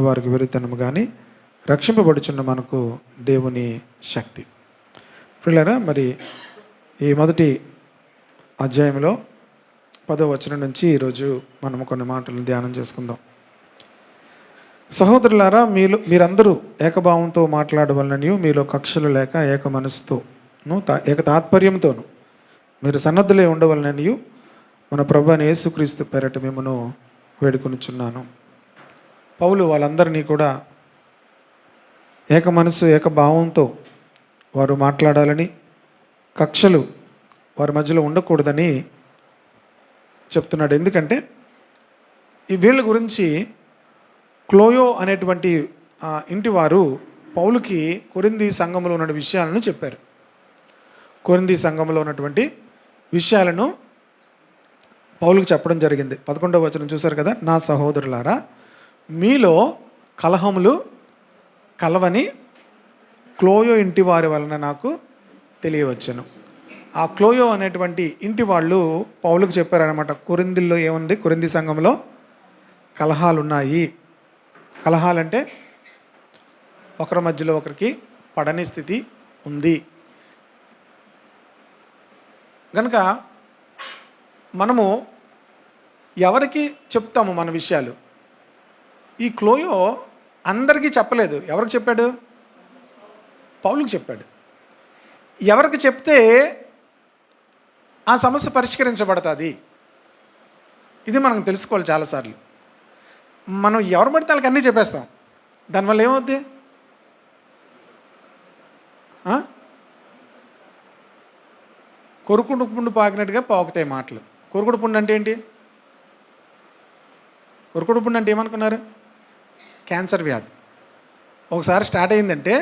వారికి వెరితనము కానీ రక్షింపబడుచున్న మనకు దేవుని శక్తి. పిల్లరా, మరి ఈ మొదటి అధ్యాయంలో 10వ వచనం నుంచి ఈరోజు మనము కొన్ని మాటలను ధ్యానం చేసుకుందాం. సహోదరులారా, మీరందరూ ఏకభావంతో మాట్లాడవలననియు, మీలో కక్షలు లేక ఏక మనసుతోను ఏక తాత్పర్యంతోను మీరు సన్నద్ధులై ఉండవలననియు మన ప్రభువైన యేసుక్రీస్తు పేరట మిమ్మను వేడుకొనుచున్నాను. పౌలు వాళ్ళందరినీ కూడా ఏక మనసు ఏక భావంతో వారు మాట్లాడాలని, కక్షలు వారి మధ్యలో ఉండకూడదని చెప్తున్నాడు. ఎందుకంటే ఈ వీళ్ళ గురించి క్లోయో అనేటువంటి ఇంటి వారు పౌలుకి కొరింథీ సంఘంలో ఉన్న విషయాలను చెప్పారు. కొరింథీ సంఘంలో ఉన్నటువంటి విషయాలను పౌలుకు చెప్పడం జరిగింది. 11వ వచనం చూశారు కదా. నా సహోదరులారా, మీలో కలహములు కలవని క్లోయో ఇంటి వారి వలన నాకు తెలియవచ్చును. ఆ క్లోయో అనేటువంటి ఇంటి వాళ్ళు పౌలుకు చెప్పారనమాట, కొరింథీలో ఏముంది, కొరింథీ సంఘంలో కలహాలు ఉన్నాయి. కలహాలంటే ఒకరి మధ్యలో ఒకరికి పడని స్థితి ఉంది. కనుక మనము ఎవరికి చెప్తాము మన విషయాలు? ఈ క్లోయో అందరికీ చెప్పలేదు. ఎవరికి చెప్పాడు? పౌలుకు చెప్పాడు. ఎవరికి చెప్తే ఆ సమస్య పరిష్కరించబడుతుంది, ఇది మనం తెలుసుకోవాలి. చాలాసార్లు మనం ఎవరు పడితే వాళ్ళకి అన్నీ చెప్పేస్తాం. దానివల్ల ఏమవుద్ది? కొరుకుడు పుండు పాకినట్టుగా పాకుతాయి మాటలు. కొరుకుడు పుండు అంటే ఏంటి? కొరుకుడు పుండు అంటే ఏమనుకున్నారు? క్యాన్సర్ వ్యాధి. ఒకసారి స్టార్ట్ అయిందంటే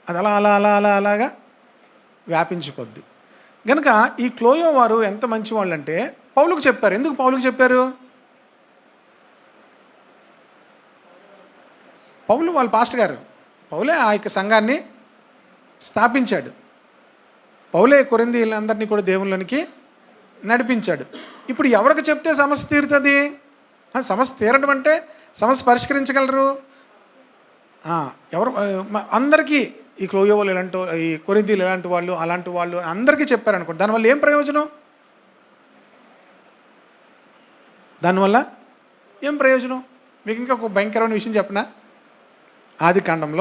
అది అలా అలా అలా అలా అలాగా వ్యాపించిపోద్ది. కనుక ఈ క్లోయో వారు ఎంత మంచి వాళ్ళు అంటే పౌలుకు చెప్పారు. ఎందుకు పౌలుకు చెప్పారు? పౌలు వాళ్ళ పాస్టర్ గారు. పౌలే ఆ యొక్క సంఘాన్ని స్థాపించాడు. పౌలే కొరింథీయులందరినీ కూడా దేవుళ్ళనికి నడిపించాడు. ఇప్పుడు ఎవరికి చెప్తే సమస్య తీరుతుంది? సమస్య తీరడం అంటే సమస్య పరిష్కరించగలరు ఎవరు? అందరికీ ఈ క్లోయో వాళ్ళు ఎలాంటి, ఈ కొరింథీయులు ఎలాంటి వాళ్ళు, అలాంటి వాళ్ళు అందరికీ చెప్పారనుకోండి. దానివల్ల ఏం ప్రయోజనం? దానివల్ల ఏం ప్రయోజనం? మీకు ఇంకా ఒక భయంకరమైన విషయం చెప్పనా? ఆదికాండం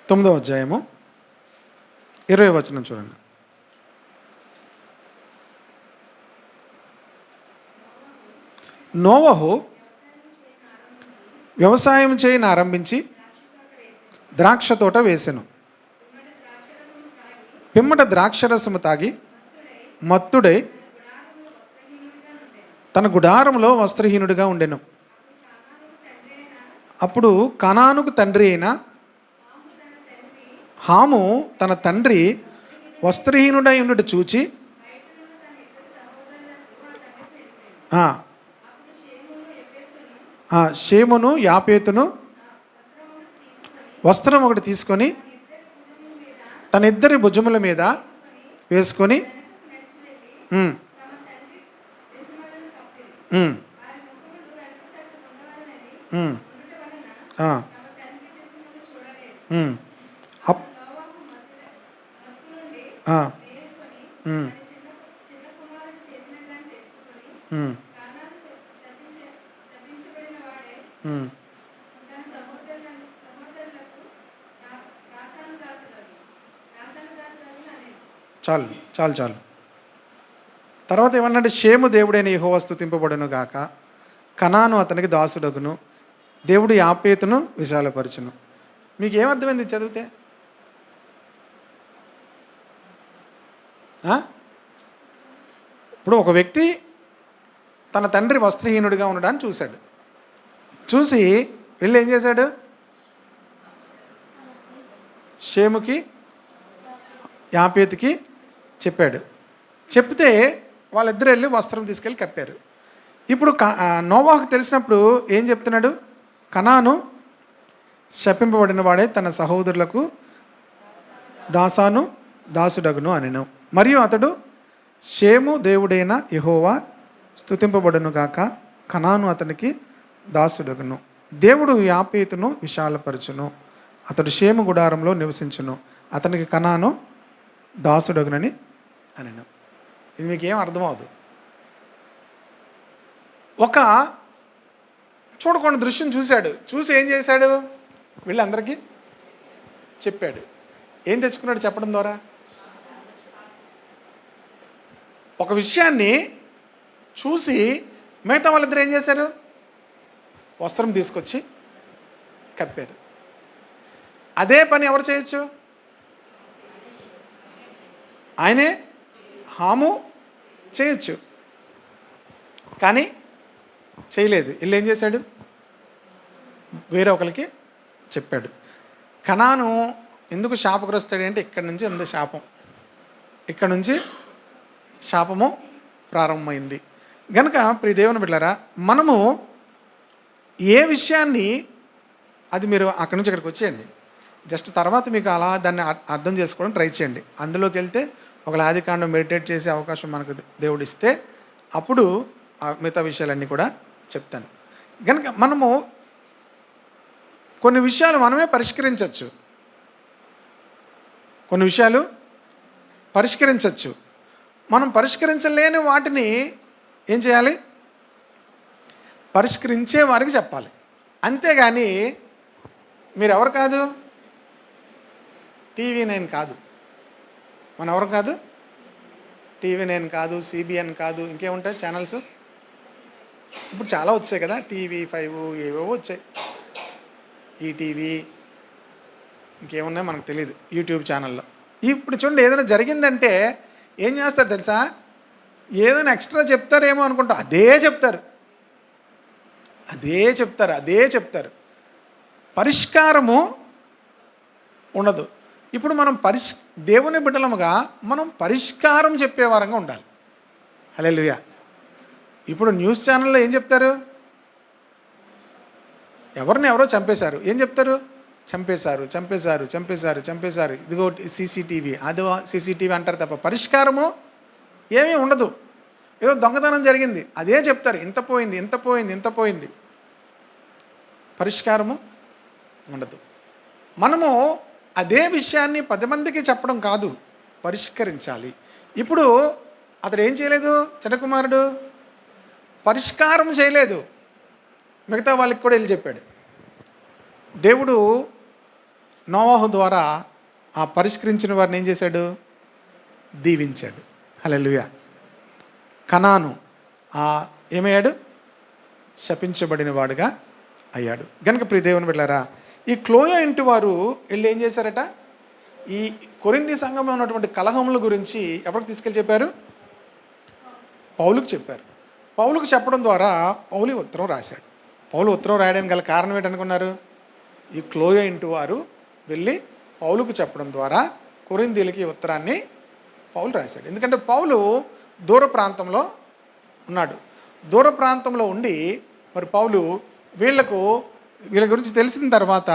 9వ అధ్యాయము 20వ వచనం చూడండి. నోవహు వ్యవసాయం చేయని ఆరంభించి ద్రాక్ష తోట వేసెను. పిమ్మట ద్రాక్షరసము తాగి మత్తుడై తన గుడారంలో వస్త్రహీనుడిగా ఉండెను. అప్పుడు కనానుకు తండ్రి అయిన హాము తన తండ్రి వస్త్రహీనుడై ఉన్నట్టు చూచి షేమును యాపేతును వస్త్రం ఒకటి తీసుకొని తన ఇద్దరి భుజముల మీద వేసుకొని చాలు చాలు చాలు. తర్వాత ఏమన్నాడు? షేము దేవుడైన యెహోవా స్తుతింపబడును గాక, కనాను అతనికి దాసుడగును, దేవుడు యాపేతును విశాలపరచును. మీకు ఏమర్థమైంది చదివితే? ఇప్పుడు ఒక వ్యక్తి తన తండ్రి వస్త్రహీనుడిగా ఉండడాన్ని చూశాడు. చూసి వెళ్ళి ఏం చేశాడు? షేముకి యాపేతుకి చెప్పాడు. చెప్తే వాళ్ళిద్దరు వెళ్ళి వస్త్రం తీసుకెళ్ళి కప్పారు. ఇప్పుడు నోవాహుకు తెలిసినప్పుడు ఏం చెప్తున్నాడు? కనాను శపింపబడిన వాడే తన సహోదరులకు దాసాను దాసుడగును అనెను. మరియు అతడు, షేము దేవుడైన యెహోవా స్తుతింపబడును గాక, కనాను అతనికి దాసుడగును. దేవుడు యాపేతును విశాలపరచును, అతడు షేము గుడారంలో నివసించును, అతనికి కనాను దాసుడగునని అనెను. ఇది మీకేం అర్థమవుతుంది? ఒక చూడకుండా దృశ్యం చూశాడు. చూసి ఏం చేశాడు? వీళ్ళందరికీ చెప్పాడు. ఏం తెచ్చుకున్నాడు చెప్పడం ద్వారా? ఒక విషయాన్ని చూసి మిగతా వాళ్ళిద్దరు ఏం చేశారు? వస్త్రం తీసుకొచ్చి కప్పారు. అదే పని ఎవరు చేయొచ్చు? ఆయనే, హాము చేయొచ్చు. కానీ చేయలేదు. వీళ్ళు ఏం చేశాడు? వేరే ఒకరికి చెప్పాడు. కనాను ఎందుకు శాపగ్రస్తుడు అంటే ఇక్కడి నుంచి అంత శాపం, ఇక్కడ నుంచి శాపము ప్రారంభమైంది గనక ప్రియ దేవుని బిడ్డలారా, మనము ఏ విషయాన్ని, అది మీరు అక్కడి నుంచి ఇక్కడికి వచ్చేయండి, జస్ట్ తర్వాత మీకు అలా దాన్ని అర్థం చేసుకోవడం ట్రై చేయండి. అందులోకి వెళ్తే ఒక ఆదికాండం మెడిటేట్ చేసే అవకాశం మనకు దేవుడు ఇస్తే అప్పుడు మిగతా విషయాలన్నీ కూడా చెప్తాను. కనుక మనము కొన్ని విషయాలు మనమే పరిష్కరించవచ్చు, కొన్ని విషయాలు పరిష్కరించవచ్చు. మనం పరిష్కరించలేని వాటిని ఏం చేయాలి? పరిష్కరించే వారికి చెప్పాలి. అంతేగాని మీరు ఎవరు కాదు? TV9 కాదు, మనం ఎవరు కాదు? TV9 కాదు, CBN కాదు, ఇంకేముంటాయి ఛానల్స్ ఇప్పుడు చాలా వచ్చాయి కదా, TV5 ఏవేవో వచ్చాయి, ఈటీవీ, ఇంకేమున్నాయో మనకు తెలియదు యూట్యూబ్ ఛానల్లో. ఇప్పుడు చూడండి, ఏదైనా జరిగిందంటే ఏం చేస్తారు తెలుసా? ఏదైనా ఎక్స్ట్రా చెప్తారేమో అనుకుంటాం, అదే చెప్తారు. పరిష్కారము ఉండదు. ఇప్పుడు మనం దేవుని బిడ్డలముగా మనం పరిష్కారం చెప్పేవారంగా ఉండాలి. హల్లెలూయా. ఇప్పుడు న్యూస్ ఛానల్లో ఏం చెప్తారు? ఎవరో చంపేశారు. ఏం చెప్తారు? చంపేశారు, ఇదిగో CCTV, అదో CCTV అంటారు తప్ప పరిష్కారము ఏమీ ఉండదు. ఏదో దొంగతనం జరిగింది అదే చెప్తారు, ఇంత పోయింది, పరిష్కారము ఉండదు. మనము అదే విషయాన్ని 10 మందికి చెప్పడం కాదు, పరిష్కరించాలి. ఇప్పుడు అతడు ఏం చేయలేదు? చిన్న కుమారుడు పరిష్కారం చేయలేదు, మిగతా వాళ్ళకి కూడా వెళ్ళి చెప్పాడు. దేవుడు నోవాహు ద్వారా ఆ పరిష్కరించిన వారిని ఏం చేశాడు? దీవించాడు. హల్లెలూయా. కనాను ఏమయ్యాడు? శపించబడిన వాడుగా అయ్యాడు. గనుక ప్రియ దేవుని బిడ్డలారా, ఈ క్లోయో ఇంటి వారు వెళ్ళి ఏం చేశారట? ఈ కొరింథీ సంఘంలో ఉన్నటువంటి కలహముల గురించి ఎవరికి తీసుకెళ్ళి చెప్పారు? పౌలుకు చెప్పారు. పౌలుకు చెప్పడం ద్వారా పౌలు ఉత్తరం రాశాడు. పౌలు ఉత్తరం రాయడానికి గల కారణం ఏంటనుకున్నారు? ఈ క్లోయో ఇంటి వారు వెళ్ళి పౌలుకు చెప్పడం ద్వారా కొరింథీయులకి ఈ ఉత్తరాన్ని పౌలు రాశాడు. ఎందుకంటే పౌలు దూర ప్రాంతంలో ఉన్నాడు. దూర ప్రాంతంలో ఉండి మరి పౌలు వీళ్ళ గురించి తెలిసిన తర్వాత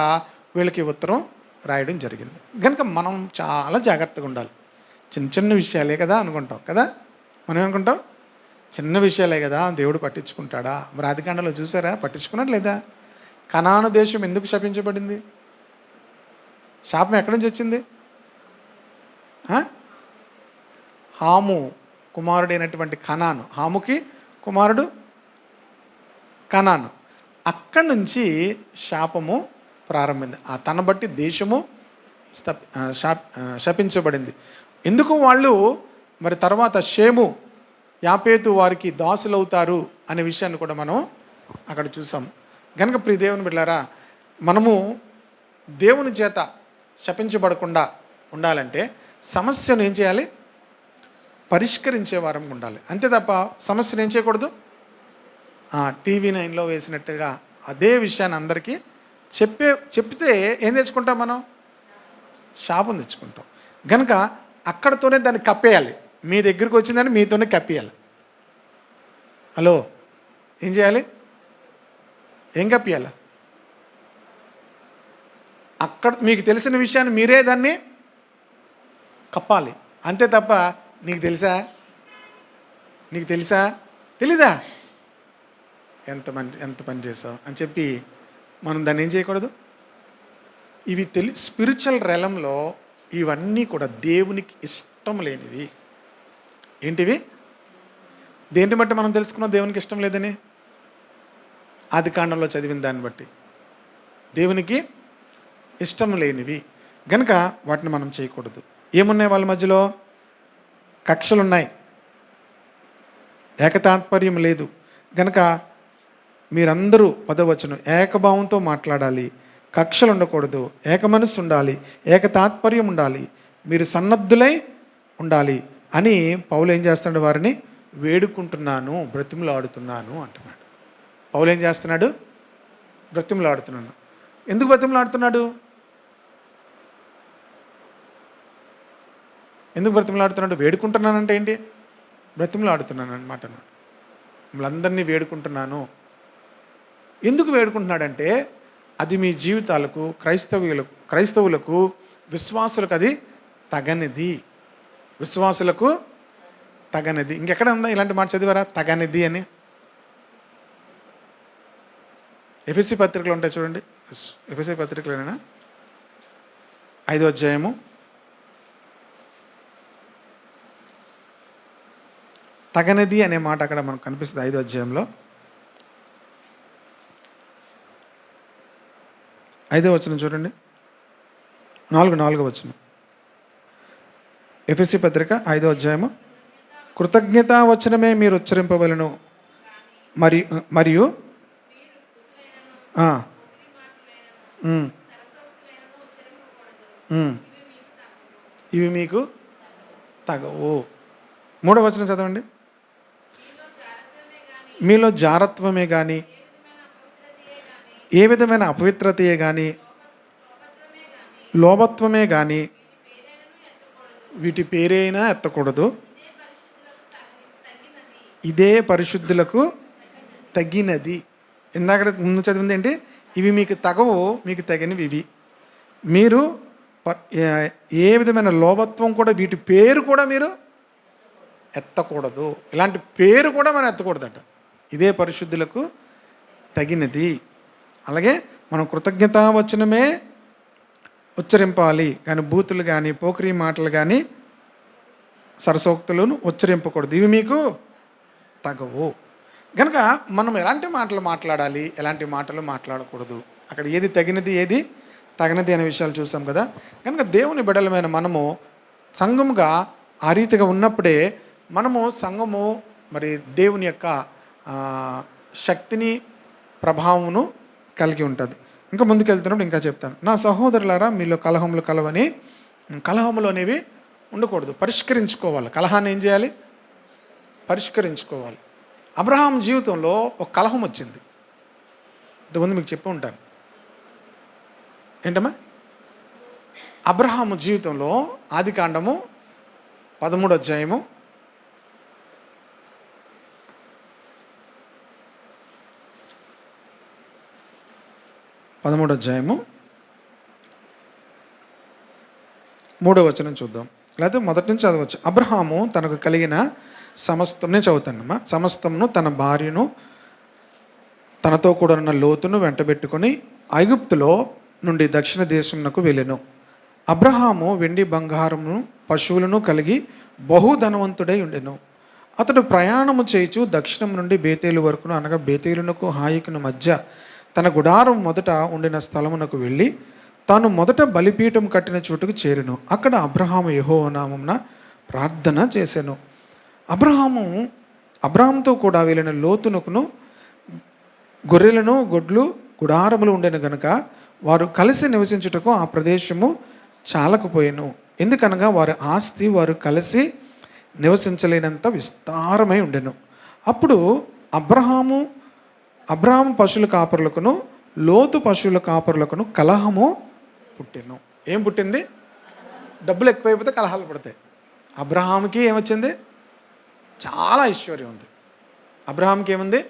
వీళ్ళకి ఉత్తరం రాయడం జరిగింది. కనుక మనం చాలా జాగ్రత్తగా ఉండాలి. చిన్న విషయాలే కదా అనుకుంటాం కదా, మనం ఏమనుకుంటాం? చిన్న విషయాలే కదా, దేవుడు పట్టించుకుంటాడా? మరి ఆదికాండంలో చూసారా? పట్టించుకున్నాడు లేదా? కనాను దేశం ఎందుకు శపించబడింది? శాపం ఎక్కడి నుంచి వచ్చింది? హాము కుమారుడైనటువంటి కనాను, హాముకి కుమారుడు కనాను, అక్కడి నుంచి శాపము ప్రారంభమైంది. తన బట్టి దేశము శపించబడింది. ఎందుకు వాళ్ళు మరి తర్వాత షేము యాపేతు వారికి దాసులవుతారు అనే విషయాన్ని కూడా మనం అక్కడ చూసాం. కనుక ప్రియ దేవుని బిడ్డలారా, మనము దేవుని చేత శపించబడకుండా ఉండాలంటే సమస్యను ఏం చేయాలి? పరిష్కరించే వారం ఉండాలి. అంతే తప్ప సమస్యను ఏం చేయకూడదు? TV9లో వేసినట్టుగా అదే విషయాన్ని అందరికీ చెప్తే ఏం తెచ్చుకుంటాం? మనం శాపం తెచ్చుకుంటాం. కనుక అక్కడతోనే దాన్ని కప్పేయాలి. మీ దగ్గరికి వచ్చిందని మీతోనే కప్పేయాలి. హలో, ఏం చేయాలి? ఏం కప్పేయాలి? అక్కడ మీకు తెలిసిన విషయాన్ని మీరే దాన్ని కప్పాలి. అంతే తప్ప నీకు తెలుసా, నీకు తెలుసా, తెలీదా, ఎంత పని చేసావు అని చెప్పి మనం దాన్ని ఏం చేయకూడదు. ఇవి స్పిరిచువల్ రెలంలో ఇవన్నీ కూడా దేవునికి ఇష్టం లేనివి. ఏంటివి? దేన్ని బట్టి మనం తెలుసుకున్నాం దేవునికి ఇష్టం లేదని? ఆదికాండంలో చదివిన దాన్ని బట్టి దేవునికి ఇష్టం లేనివి గనుక వాటిని మనం చేయకూడదు. ఏమున్నాయి వాళ్ళ మధ్యలో? కక్షలున్నాయి, ఏకతాత్పర్యం లేదు. గనక మీరందరూ 10వ వచనం ఏకభావంతో మాట్లాడాలి, కక్షలు ఉండకూడదు, ఏక మనస్సు ఉండాలి, ఏకతాత్పర్యం ఉండాలి, మీరు సన్నద్ధులై ఉండాలి అని పౌలు ఏం చేస్తున్నాడు? వారిని వేడుకుంటున్నాను, బ్రతిమలాడుతున్నాను అంటున్నాడు. పౌలు ఏం చేస్తున్నాడు? బ్రతిమలాడుతున్నాను. ఎందుకు బ్రతిమలాడుతున్నాడు? ఎందుకు బ్రతిమలాడుతున్నాడు? వేడుకుంటున్నానంటే ఏంటి? బ్రతిమలాడుతున్నాను అనమాట. మిమ్మల్ని వేడుకుంటున్నాను. ఎందుకు వేడుకుంటున్నాడంటే అది మీ జీవితాలకు, క్రైస్తవులకు విశ్వాసులకు అది తగనిది. విశ్వాసులకు తగనిది. ఇంకెక్కడ ఉందా ఇలాంటి మాట చదివారా? తగనిది అని. ఎఫెసీ పత్రికలు ఉంటాయి చూడండి. ఎఫెసీ పత్రికలేనా? 5వ అధ్యాయము తగనిది అనే మాట అక్కడ మనకు కనిపిస్తుంది. 5వ అధ్యాయంలో 5వ వచనం చూడండి. 4వ వచనం. ఎఫెసీ పత్రిక 5వ అధ్యాయము. కృతజ్ఞతా వచనమే మీరు ఉచ్చరింపవలను, మరియు ఇవి మీకు తగవు. 3వ వచనం చదవండి. మీలో జారత్వమే కానీ, ఏ విధమైన అపవిత్రతయే కానీ, లోభత్వమే కానీ వీటి పేరైనా ఎత్తకూడదు. ఇదే పరిశుద్ధులకు తగినది. ఇందాక ముందు చదివింది ఏంటి? ఇవి మీకు తగవు, మీకు తగినవి ఇవి. మీరు ఏ విధమైన లోభత్వం కూడా, వీటి పేరు కూడా మీరు ఎత్తకూడదు. ఇలాంటి పేరు కూడా మనం ఎత్తకూడదట. ఇదే పరిశుద్ధులకు తగినది. అలాగే మనం కృతజ్ఞతా వచనమే ఉచ్చరింపాలి, కానీ బూతులు కానీ, పోకిరీ మాటలు కానీ, సరసోక్తులను ఉచ్చరింపకూడదు. ఇవి మీకు తగవు. కనుక మనం ఎలాంటి మాటలు మాట్లాడాలి, ఎలాంటి మాటలు మాట్లాడకూడదు, అక్కడ ఏది తగినది, ఏది తగినది అనే విషయాలు చూసాం కదా. కనుక దేవుని బిడ్డలమైన మనము సంఘముగా ఆ రీతిగా ఉన్నప్పుడే మనము సంఘము మరి దేవుని యొక్క శక్తిని, ప్రభావమును కలిగి ఉంటుంది. ఇంకా ముందుకెళ్తున్నప్పుడు ఇంకా చెప్తాను. నా సహోదరులారా, మీలో కలహములు కలవని. కలహములు అనేవి ఉండకూడదు, పరిష్కరించుకోవాలి. కలహాన్ని ఏం చేయాలి? పరిష్కరించుకోవాలి. అబ్రహాం జీవితంలో ఒక కలహం వచ్చింది. ఇంతకుముందు మీకు చెప్పి ఉంటాను. ఏంటమ్మా? అబ్రహాము జీవితంలో ఆదికాండము 13వ అధ్యాయము 3వ వచనం చూద్దాం, లేకపోతే మొదటి నుంచి చదవచ్చు. అబ్రహాము తనకు కలిగిన సమస్తం, నేను చదువుతానమ్మా, సమస్తమును తన భార్యను తనతో కూడా ఉన్న లోతును వెంటబెట్టుకొని ఐగుప్తులో నుండి దక్షిణ దేశమునకు వెళ్ళెను. అబ్రహాము వెండి బంగారమును పశువులను కలిగి బహుధనవంతుడై ఉండెను. అతడు ప్రయాణము చేయుచు దక్షిణం నుండి బేతేలు వరకును, అనగా బేతేలునకు హాయికును మధ్య తన గుడారం మొదట ఉండిన స్థలమునకు వెళ్ళి తాను మొదట బలిపీఠం కట్టిన చోటుకు చేరెను. అక్కడ అబ్రహాము యెహోవా నామమున ప్రార్థన చేసెను. అబ్రహాముతో కూడా వెళ్ళిన లోతునకును గొర్రెలను, గొడ్లు, గుడారములు ఉండెను గనుక వారు కలిసి నివసించుటకు ఆ ప్రదేశము చాలకపోయెను. ఎందుకనగా వారి ఆస్తి వారు కలిసి నివసించలేనంత విస్తారమై ఉండెను. అప్పుడు అబ్రహాము పశువుల కాపరులకును లోతు పశువుల కాపరులకును కలహము పుట్టెను. ఏం పుట్టింది? డబ్బులు ఎక్కువైపోతే కలహాలు పడతాయి. అబ్రహాముకి ఏమొచ్చింది? చాలా ఐశ్వర్యం ఉంది. అబ్రహాంకి ఏముంది?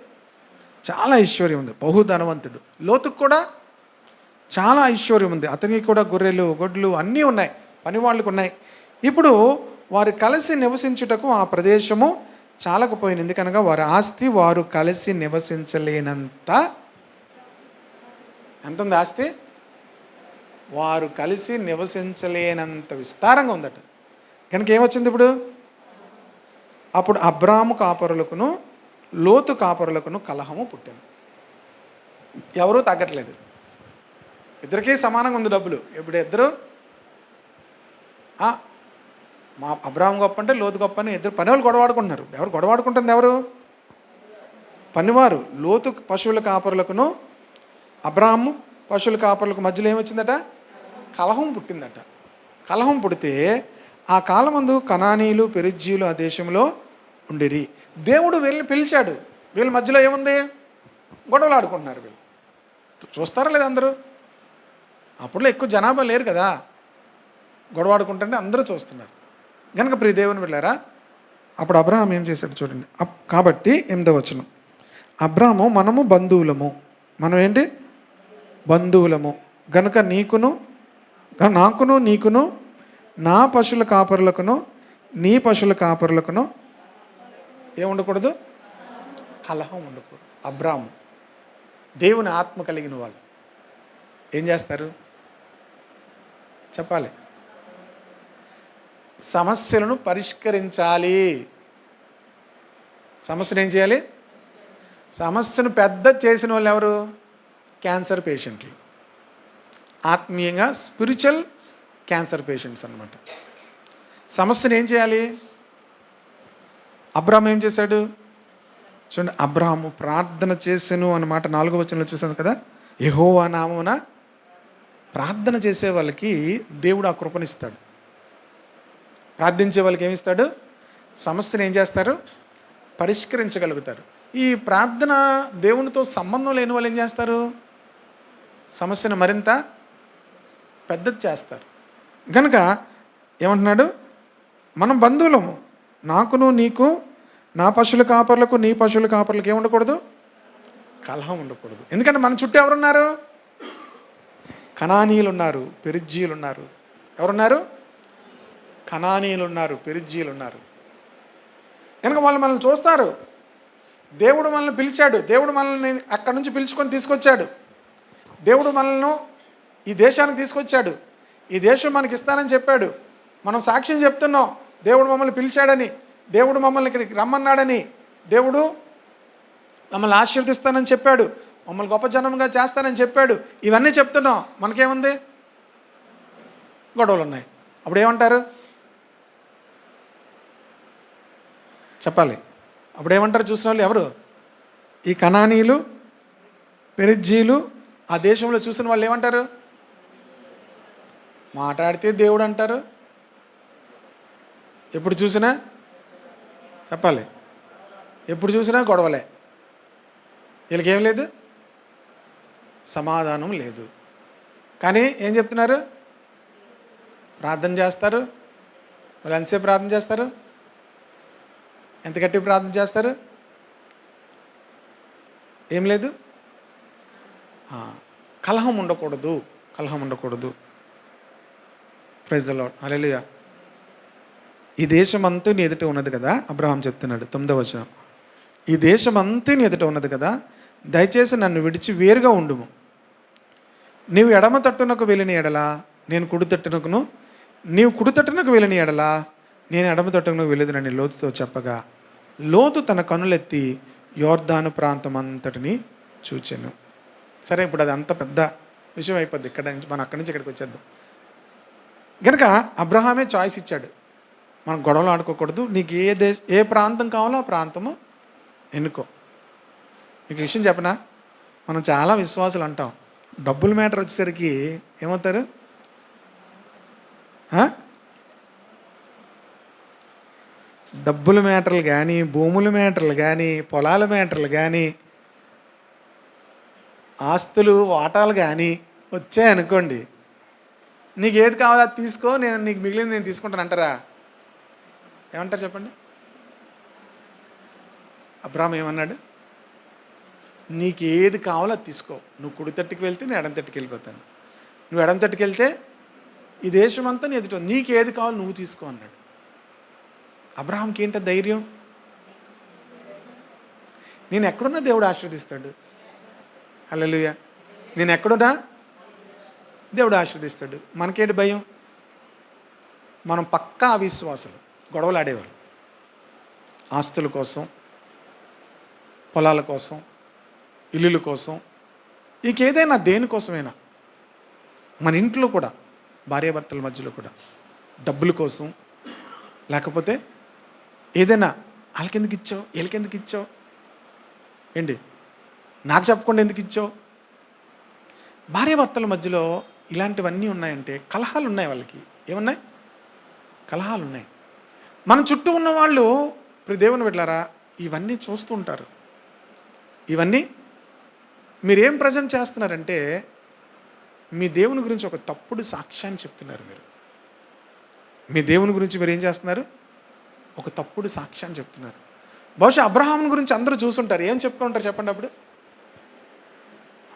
చాలా ఐశ్వర్యం ఉంది, బహుధనవంతుడు. లోతుకు కూడా చాలా ఐశ్వర్యం ఉంది, అతనికి కూడా గొర్రెలు, గొడ్లు అన్నీ ఉన్నాయి, పని వాళ్ళకు ఉన్నాయి. ఇప్పుడు వారు కలిసి నివసించుటకు ఆ ప్రదేశము చాలకపోయింది, ఎందుకనగా వారి ఆస్తి వారు కలిసి నివసించలేనంత. ఎంత ఉంది ఆస్తి? వారు కలిసి నివసించలేనంత విస్తారంగా ఉందట. కనుక ఏమొచ్చింది ఇప్పుడు? అప్పుడు అబ్రాము కాపరులకును లోతు కాపరులకును కలహము పుట్టింది. ఎవరూ తగ్గట్లేదు, ఇద్దరికీ సమానంగా ఉంది డబ్బులు. ఇప్పుడు ఇద్దరు మా అబ్రాహం గొప్ప అంటే లోతు గొప్ప అని ఇద్దరు పనివాళ్ళు గొడవాడుకుంటున్నారు. ఎవరు గొడవాడుకుంటుంది? ఎవరు? పనివారు. లోతు పశువుల కాపరులకును అబ్రాహము పశువుల కాపరులకు మధ్యలో ఏమొచ్చిందట? కలహం పుట్టిందట. కలహం పుడితే ఆ కాలమందు కనానీయులు పెరిజ్జీయులు ఆ దేశంలో ఉండిరి. దేవుడు వీళ్ళని పిలిచాడు. వీళ్ళ మధ్యలో ఏముంది? గొడవలు ఆడుకుంటున్నారు. వీళ్ళు చూస్తారా లేదా? అందరూ అప్పుడులో ఎక్కువ జనాభా లేరు కదా, గొడవ ఆడుకుంటుంటే అందరూ చూస్తున్నారు. కనుక ప్రియ దేవుని వెళ్ళారా, అప్పుడు అబ్రాహాం ఏం చేశాడు చూడండి. కాబట్టి 8వ వచనం, అబ్రాహాము మనము బంధువులము. మనం ఏంటి? బంధువులము. గనుక నాకును నీకును నా పశువుల కాపరులకును నీ పశువుల కాపరులకును ఏముండకూడదు? కలహం ఉండకూడదు. అబ్రాహాము దేవుని ఆత్మ కలిగిన వాళ్ళు ఏం చేస్తారు చెప్పాలి? సమస్యలను పరిష్కరించాలి. సమస్యను ఏం చేయాలి? సమస్యను పెద్ద చేసిన వాళ్ళు ఎవరు? క్యాన్సర్ పేషెంట్లు. ఆత్మీయంగా స్పిరిచువల్ క్యాన్సర్ పేషెంట్స్ అన్నమాట. సమస్యను ఏం చేయాలి? అబ్రాహాము ఏం చేశాడు చూడండి. అబ్రాహాము ప్రార్థన చేసెను అన్నమాట 4వ వచనంలో చూసాను కదా. యెహోవా నామమున ప్రార్థన చేసే వాళ్ళకి దేవుడు ఆ కృపనిస్తాడు. ప్రార్థించే వాళ్ళకి ఏమిస్తాడు? సమస్యను ఏం చేస్తారు? పరిష్కరించగలుగుతారు. ఈ ప్రార్థన దేవునితో సంబంధం లేని వాళ్ళు ఏం చేస్తారు? సమస్యను మరింత పెద్దది చేస్తారు. కనుక ఏమంటున్నాడు? మనం బంధువులము. నాకును నీకు నా పశువుల కాపర్లకు నీ పశువుల కాపర్లకు ఏముండకూడదు? కలహం ఉండకూడదు. ఎందుకంటే మన చుట్టూ ఎవరున్నారు? కనానీయులు ఉన్నారు, పెరిజ్జీయులు ఉన్నారు. ఎవరున్నారు? కనానీయులు ఉన్నారు, పెరిజ్జీయులు ఉన్నారు. కనుక వాళ్ళు మనల్ని చూస్తారు. దేవుడు మనల్ని పిలిచాడు. దేవుడు మనల్ని అక్కడి నుంచి పిలుచుకొని తీసుకొచ్చాడు. దేవుడు మనల్ని ఈ దేశానికి తీసుకొచ్చాడు. ఈ దేశం మనకి ఇస్తానని చెప్పాడు. మనం సాక్ష్యం చెప్తున్నాం. దేవుడు మమ్మల్ని పిలిచాడని, దేవుడు మమ్మల్ని ఇక్కడికి రమ్మన్నాడని, దేవుడు మమ్మల్ని ఆశీర్వదిస్తానని చెప్పాడు, మమ్మల్ని గొప్ప జనంగా చేస్తానని చెప్పాడు. ఇవన్నీ చెప్తున్నాం. మనకేముంది? గొడవలు ఉన్నాయి. అప్పుడు ఏమంటారు చెప్పాలి? అప్పుడు ఏమంటారు చూసిన వాళ్ళు ఎవరు? ఈ కనానీయులు పెరిజ్జీలు ఆ దేశంలో చూసిన వాళ్ళు ఏమంటారు? మాట్లాడితే దేవుడు అంటారు. ఎప్పుడు చూసినా చెప్పాలి, ఎప్పుడు చూసినా గొడవలే. వీళ్ళకేం లేదు, సమాధానం లేదు. కానీ ఏం చెప్తున్నారు? ప్రార్థన చేస్తారు. వాళ్ళు ఎంతసేపు ప్రార్థన చేస్తారు? ఎంత గట్టి ప్రార్థన చేస్తారు? ఏం లేదు. కలహం ఉండకూడదు, కలహం ఉండకూడదు. ప్రైజ్ ది లార్డ్, హల్లెలూయా. ఈ దేశం అంతా నీ ఎదుట ఉన్నది కదా, అబ్రహాం చెప్తున్నాడు 9వ వచనం. ఈ దేశం అంతా నీ ఎదుట ఉన్నది కదా, దయచేసి నన్ను విడిచి వేరుగా ఉండుము. నీవు ఎడమ తట్టునకు వెళ్ళిన ఎడలా నేను కుడి తట్టునకును, నీవు కుడి తట్టునకు వెళ్ళిన ఎడలా నేను ఎడమ తట్టునకు వెళ్ళేదనని లోతుతో చెప్పగా, లోతు తన కనులెత్తి యోర్దాను ప్రాంతం అంతటిని చూచెను. సరే, ఇప్పుడు అది అంత పెద్ద విషయం అయిపోద్ది. ఇక్కడ నుంచి మనం అక్కడి నుంచి ఇక్కడికి వచ్చేద్దాం. కనుక అబ్రహామే చాయిస్ ఇచ్చాడు. మనం గొడవలు ఆడుకోకూడదు. నీకు ఏ ప్రాంతం కావాలో ఆ ప్రాంతము ఎన్నుకో. మీకు విషయం చెప్పనా, మనం చాలా విశ్వాసులు అంటాం, డబ్బుల మ్యాటర్ వచ్చేసరికి ఏమవుతారు? డబ్బుల మ్యాటర్లు కానీ, భూముల మ్యాటర్లు కానీ, పొలాల మ్యాటర్లు కానీ, ఆస్తులు వాటాలు కానీ వచ్చాయనుకోండి, నీకు ఏది కావాలో అది తీసుకో, నీకు మిగిలింది నేను తీసుకుంటాను అంటారా? ఏమంటారు చెప్పండి? అబ్రాహాం ఏమన్నాడు? నీకు ఏది కావాలో అది తీసుకో. నువ్వు కుడి తట్టుకు వెళ్తే నేను ఎడం తట్టుకు వెళ్ళిపోతాను. నువ్వు ఎడం తట్టుకు వెళ్తే ఈ దేశం అంతా నీ ఎదుట నీకు ఏది కావాలో నువ్వు తీసుకో అన్నాడు. అబ్రహాంకి ఏంట ధైర్యం? నేను ఎక్కడున్నా దేవుడు ఆశీర్వదిస్తాడు. హల్లెలూయా. నేను ఎక్కడున్నా దేవుడు ఆశీర్వదిస్తాడు. మనకేంటి భయం? మనం పక్కా అవిశ్వాసులు, గొడవలు ఆడేవారు ఆస్తుల కోసం, పొలాల కోసం, ఇల్లుల కోసం, ఇంకేదైనా దేనికోసమైనా. మన ఇంట్లో కూడా భార్యాభర్తల మధ్యలో కూడా డబ్బుల కోసం, లేకపోతే ఏదైనా వాళ్ళకెందుకు ఇచ్చావు, వీళ్ళకెందుకు ఇచ్చావు, ఏంటి నాకు చెప్పకుండా ఎందుకు ఇచ్చావు. భార్యాభర్తల మధ్యలో ఇలాంటివన్నీ ఉన్నాయంటే కలహాలు ఉన్నాయి. వాళ్ళకి ఏమున్నాయి? కలహాలు ఉన్నాయి. మన చుట్టూ ఉన్న వాళ్ళు ఇప్పుడు దేవుని బిడ్డలారా ఇవన్నీ చూస్తూ ఉంటారు. ఇవన్నీ మీరేం ప్రజెంట్ చేస్తున్నారంటే మీ దేవుని గురించి ఒక తప్పుడు సాక్ష్యాన్ని చెప్తున్నారు. మీరు మీ దేవుని గురించి మీరు ఏం చేస్తున్నారు? ఒక తప్పుడు సాక్ష్యాన్ని చెప్తున్నారు. బహుశా అబ్రహాం గురించి అందరూ చూసుంటారు. ఏం చెప్పుకుంటారు చెప్పండి? అప్పుడు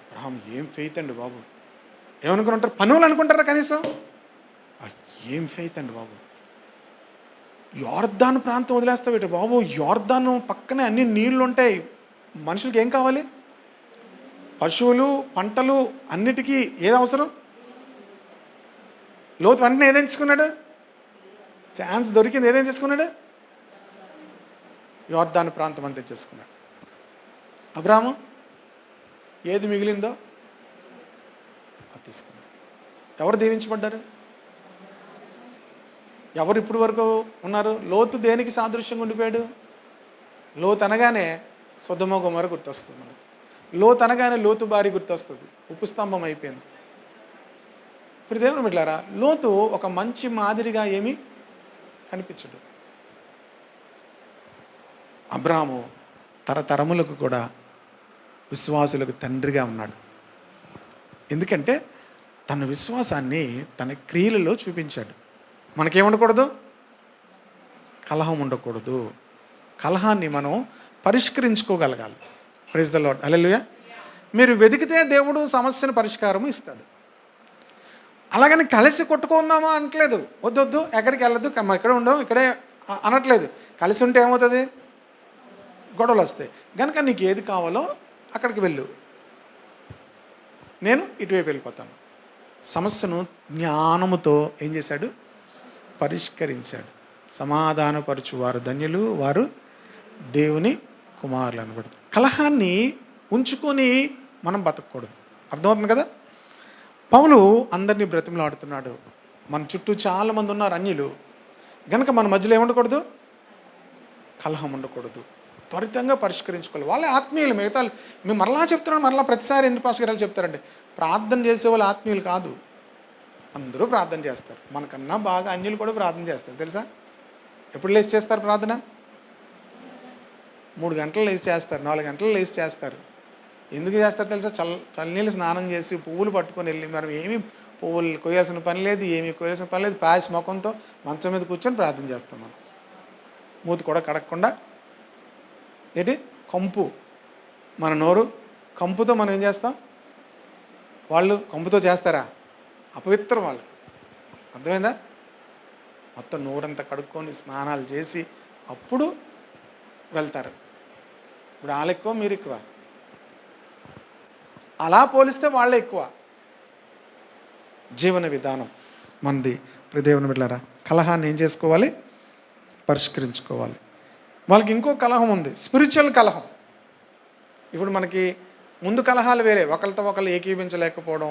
అబ్రహాం ఏం ఫెయిత్ అండి బాబు, ఏమనుకుని ఉంటారు? పనులు అనుకుంటారా కనీసం? ఏం ఫెయిత్ అండి బాబు, యోర్దాను ప్రాంతం వదిలేస్తావేట బాబు, యోర్దాను పక్కనే అన్ని నీళ్లు ఉంటాయి, మనుషులకి ఏం కావాలి? పశువులు, పంటలు, అన్నిటికీ ఏది అవసరం? లోతు వెంటనే ఏదేం చేసుకున్నాడు? ఛాన్స్ దొరికింది, ఏదేం చేసుకున్నాడు? యోర్దాను ప్రాంతం అంతా చేసుకున్నాడు. అబ్రాహాము ఏది మిగిలిందో అది తీసుకున్నాడు. ఎవరు దీవించబడ్డారు? ఎవరు ఇప్పుడు వరకు ఉన్నారు? లోతు దేనికి సాదృశ్యంగా ఉండిపోయాడు? లోతు అనగానే సొదొమ గొమొర్రా గుర్తొస్తుంది మనకి. లోతు అనగానే లోతు భార్య గుర్తొస్తుంది. ఉప్పు స్తంభం అయిపోయింది. ఇప్పుడు దేవుని బిడ్డలారా లోతు ఒక మంచి మాదిరిగా ఏమీ కనిపించడు. అబ్రాహాము తరతరములకు కూడా విశ్వాసులకు తండ్రిగా ఉన్నాడు. ఎందుకంటే తన విశ్వాసాన్ని తన క్రియలలో చూపించాడు. మనకేముండకూడదు? కలహం ఉండకూడదు. కలహాన్ని మనం పరిష్కరించుకోగలగాలి. Praise the lord. హల్లెలూయా. మీరు వెతికితే దేవుడు సమస్యను పరిష్కారము ఇస్తాడు. అలాగని కలిసి కొట్టుకుందామా అనట్లేదు. వద్దొద్దు ఎక్కడికి వెళ్ళదు, ఇక్కడ ఉండవు, ఇక్కడే అనట్లేదు. కలిసి ఉంటే ఏమవుతుంది? గొడవలు వస్తాయి. కనుక నీకు ఏది కావాలో అక్కడికి వెళ్ళు, నేను ఇటువైపు వెళ్ళిపోతాను. సమస్యను జ్ఞానముతో ఏం చేశాడు? పరిష్కరించాడు. సమాధానపరచు వారు ధన్యులు, వారు దేవుని కుమారులు అనబడుతుంది. కలహాన్ని ఉంచుకొని మనం బతకూడదు. అర్థమవుతుంది కదా? పౌలు అందరినీ బ్రతిమలాడుతున్నాడు. మన చుట్టూ చాలామంది ఉన్నారు అన్యులు. కనుక మన మధ్యలో ఏముండకూడదు? కలహం ఉండకూడదు. త్వరితంగా పరిష్కరించుకోవాలి. వాళ్ళే ఆత్మీయులు. మిగతా మేము మరలా చెప్తున్నాను, మరలా ప్రతిసారి ఎందుకు పాస్టర్ గారు చెప్తారంటే ప్రార్థన చేసే వాళ్ళు ఆత్మీయులు కాదు. అందరూ ప్రార్థన చేస్తారు. మనకన్నా బాగా అన్యులు కూడా ప్రార్థన చేస్తారు తెలుసా? ఎప్పుడు లేచి చేస్తారు ప్రార్థన? 3 గంటలు లేచి చేస్తారు, 4 గంటలు లేచి చేస్తారు. ఎందుకు చేస్తారు తెలుసా? చల్లనీళ్ళు స్నానం చేసి పువ్వులు పట్టుకొని వెళ్ళి, మనం ఏమీ పువ్వులు కొయ్యాల్సిన పని లేదు, ఏమీ కొయ్యాల్సిన పని లేదు. పాయస్ ముఖంతో మంచం మీద కూర్చొని ప్రార్థన చేస్తాం. మనం మూతి కూడా కడగకుండా ఏంటి కంపు, మన నోరు కంపుతో మనం ఏం చేస్తాం? వాళ్ళు కంపుతో చేస్తారా? అపవిత్రం వాళ్ళకి. అర్థమైందా? మొత్తం నోరంతా కడుక్కొని స్నానాలు చేసి అప్పుడు వెళ్తారు. ఇప్పుడు వాళ్ళు ఎక్కువ, మీరు ఎక్కువ. అలా పోలిస్తే వాళ్ళే ఎక్కువ. జీవన విధానం మనది. దేవుని బిడ్డలారా కలహాన్ని ఏం చేసుకోవాలి? పరిష్కరించుకోవాలి. వాళ్ళకి ఇంకో కలహం ఉంది, స్పిరిచువల్ కలహం. ఇప్పుడు మనకి ముందు కలహాలు వేరే, ఒకరితో ఒకరు ఏకీభించలేకపోవడం,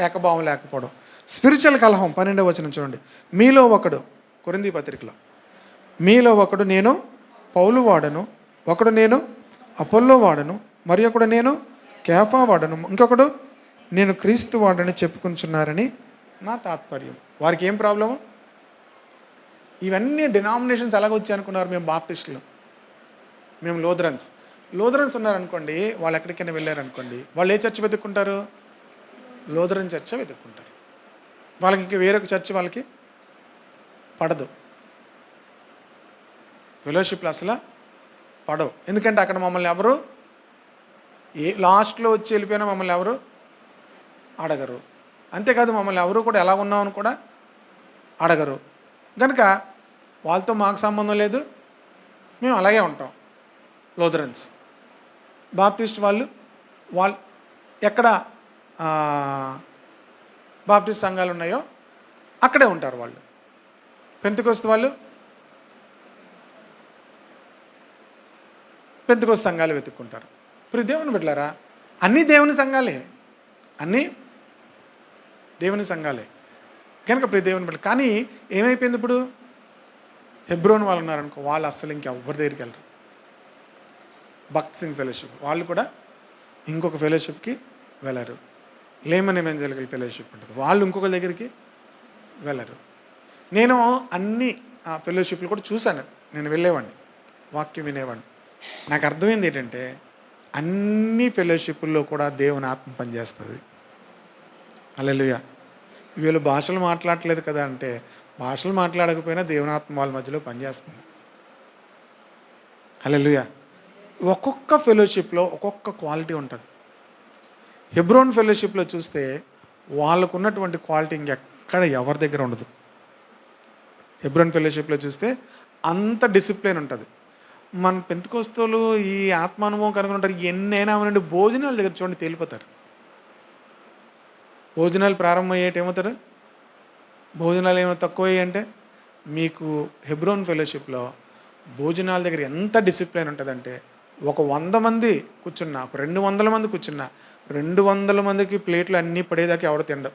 ఏకభావం లేకపోవడం. స్పిరిచువల్ కలహం 12వ వచనం చూడండి. మీలో ఒకడు, కొరింథీ పత్రికలో, మీలో ఒకడు నేను పౌలు వాడను, ఒకడు నేను అపొల్లో వాడను, మరి ఒకడు నేను కేఫా వాడను, ఇంకొకడు నేను క్రీస్తు వాడని చెప్పుకుంటున్నారని నా తాత్పర్యం. వారికి ఏం ప్రాబ్లము? ఇవన్నీ డినామినేషన్స్ ఎలాగ వచ్చాయి అనుకున్నారు? మేము బాప్టిస్టులు, మేము లోథరన్స్ ఉన్నారనుకోండి, వాళ్ళు ఎక్కడికైనా వెళ్ళారనుకోండి, వాళ్ళు ఏ చర్చ్ వెతుక్కుంటారు? లోథరన్ చర్చ వెతుక్కుంటారు. వాళ్ళకి ఇంక వేరొక చర్చ్ వాళ్ళకి పడదు. ఫెలోషిప్లు అసలు పడవు. ఎందుకంటే అక్కడ మమ్మల్ని ఎవరు లాస్ట్లో వచ్చి వెళ్ళిపోయినా మమ్మల్ని ఎవరు అడగరు. అంతేకాదు మమ్మల్ని ఎవరు కూడా ఎలా ఉన్నామని కూడా అడగరు. కనుక వాళ్ళతో మాకు సంబంధం లేదు, మేము అలాగే ఉంటాం. లూథరన్స్, బాప్టిస్ట్ వాళ్ళు ఎక్కడ బాప్టిస్ట్ సంఘాలు ఉన్నాయో అక్కడే ఉంటారు వాళ్ళు. పెంతెకోస్తు వాళ్ళు పెంతెకోస్తు సంఘాలు వెతుక్కుంటారు. ఇప్పుడు దేవుని బిడ్డలారా, అన్నీ దేవుని సంఘాలే, అన్నీ దేవుని సంఘాలే. కనుక ప్రతి దేవుని బిడ్డ. కానీ ఏమైపోయింది ఇప్పుడు, హెబ్రోన్ వాళ్ళు ఉన్నారనుకో, వాళ్ళు అస్సలు ఇంకెవ్వరి దగ్గరికి వెళ్ళరు. భక్త్ సింగ్ ఫెలోషిప్ వాళ్ళు కూడా ఇంకొక ఫెలోషిప్కి వెళ్ళరు. లేమన్ ఎవెంజెలికల్ ఫెలోషిప్ ఉంటుంది, వాళ్ళు ఇంకొక దగ్గరికి వెళ్ళరు. నేను అన్ని ఫెలోషిప్లు కూడా చూశాను, నేను వెళ్ళేవాడిని, వాక్యం వినేవాడిని. నాకు అర్థమైంది ఏంటంటే, అన్ని ఫెలోషిప్పుల్లో కూడా దేవుని ఆత్మ పనిచేస్తుంది. హల్లెలూయా. వీళ్ళు భాషలు మాట్లాడట్లేదు కదా అంటే, భాషలు మాట్లాడకపోయినా దేవుని ఆత్మ వాళ్ళ మధ్యలో పనిచేస్తుంది. హల్లెలూయా. ఒక్కొక్క ఫెలోషిప్లో ఒక్కొక్క క్వాలిటీ ఉంటుంది. హెబ్రోన్ ఫెలోషిప్లో చూస్తే వాళ్ళకు ఉన్నటువంటి క్వాలిటీ ఇంకెక్కడ ఎవరి దగ్గర ఉండదు. హెబ్రోన్ ఫెలోషిప్లో చూస్తే అంత డిసిప్లిన్ ఉంటుంది. మన పెంతెకోస్తోలు ఈ ఆత్మానుభవం కనుక ఉంటారు, ఎన్నైనా అవనండి, భోజనాల దగ్గర చూడండి తేలిపోతారు. భోజనాలు ప్రారంభం అయ్యేటి ఏమవుతారు, భోజనాలు ఏమైనా తక్కువ అంటే, మీకు హెబ్రోన్ ఫెలోషిప్లో భోజనాల దగ్గర ఎంత డిసిప్లిన్ ఉంటుందంటే, ఒక 100 మంది కూర్చున్నా, ఒక 200 మంది కూర్చున్నా, 200 మందికి ప్లేట్లు అన్నీ పడేదాకా ఎవడ తినడం.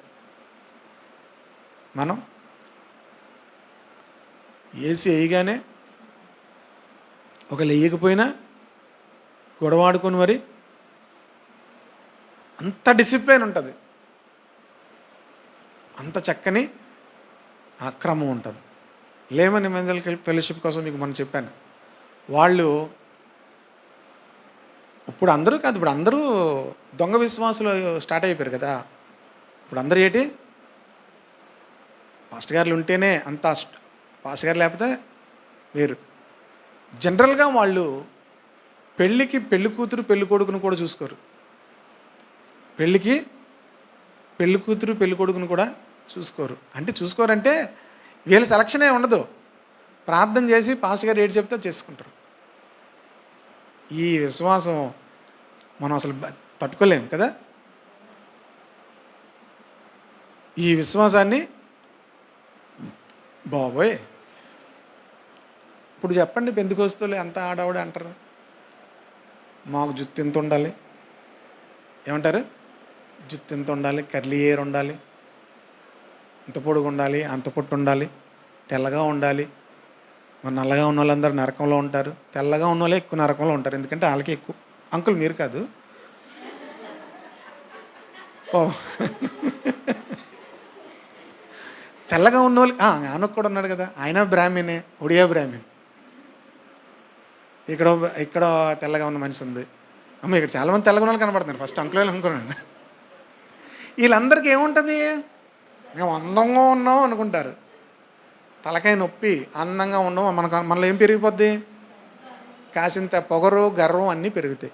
మనం ఏసి వేయగానే ఒకళ్ళు వేయకపోయినా గొడవాడుకొని మరి అంత డిసిప్లిన్ ఉంటుంది, అంత చక్కని అక్రమం ఉంటుంది. లేమన్ ఎవెంజెలికల్ ఫెలోషిప్ కోసం మీకు మనం చెప్పాను, వాళ్ళు ఇప్పుడు అందరూ కాదు, ఇప్పుడు అందరూ దొంగ విశ్వాసులు స్టార్ట్ అయిపోయారు కదా. ఇప్పుడు అందరూ ఏంటి, పాస్టర్ గారులు ఉంటేనే అంత, పాస్టర్ గారు లేకపోతే వేరు. జనరల్గా వాళ్ళు పెళ్ళికి పెళ్లి కూతురు పెళ్లి కొడుకును కూడా చూసుకోరు. పెళ్ళికి పెళ్లి కూతురు పెళ్లి కొడుకును కూడా చూసుకోరు. అంటే చూసుకోరంటే వీళ్ళ సెలక్షనే ఉండదు, ప్రార్థన చేసి పాస్టర్ గారు ఏడు చెప్తే చేసుకుంటారు. ఈ విశ్వాసం మనం అసలు తట్టుకోలేము కదా. ఈ విశ్వాసాన్ని బాబోయ్, ఇప్పుడు చెప్పండి, పెంతెకోస్తులు ఎంత ఆడవాడు అంటారు, మాకు జుత్తు ఎంత ఉండాలి, ఏమంటారు, జుత్తు ఎంత ఉండాలి, కర్లీ హెయిర్ ఉండాలి, ఇంత పొడుగు ఉండాలి, అంత పొట్టు ఉండాలి, తెల్లగా ఉండాలి. మరి నల్లగా ఉన్న వాళ్ళందరూ నరకంలో ఉంటారు, తెల్లగా ఉన్న వాళ్ళే ఎక్కువ నరకంలో ఉంటారు, ఎందుకంటే వాళ్ళకి ఎక్కువ. అంకుల్ మీరు కాదు, ఓ తెల్లగా ఉన్న వాళ్ళకి ఆయనకు కూడా ఉన్నాడు కదా, ఆయన బ్రాహ్మణే, ఒడియా బ్రాహ్మణ్. ఇక్కడ తెల్లగా ఉన్న మనిషి ఉంది. అమ్మ ఇక్కడ చాలామంది తెల్లగా ఉన్న వాళ్ళు కనబడుతున్నారు. ఫస్ట్ అంకుల్ అనుకున్నాను. వీళ్ళందరికీ ఏముంటుంది, మేము అందంగా ఉన్నాం అనుకుంటారు. తలకాయ నొప్పి, అందంగా ఉన్నాం, మనలో ఏం పెరిగిపోద్ది, కాసింత పొగరు గర్వం అన్నీ పెరుగుతాయి.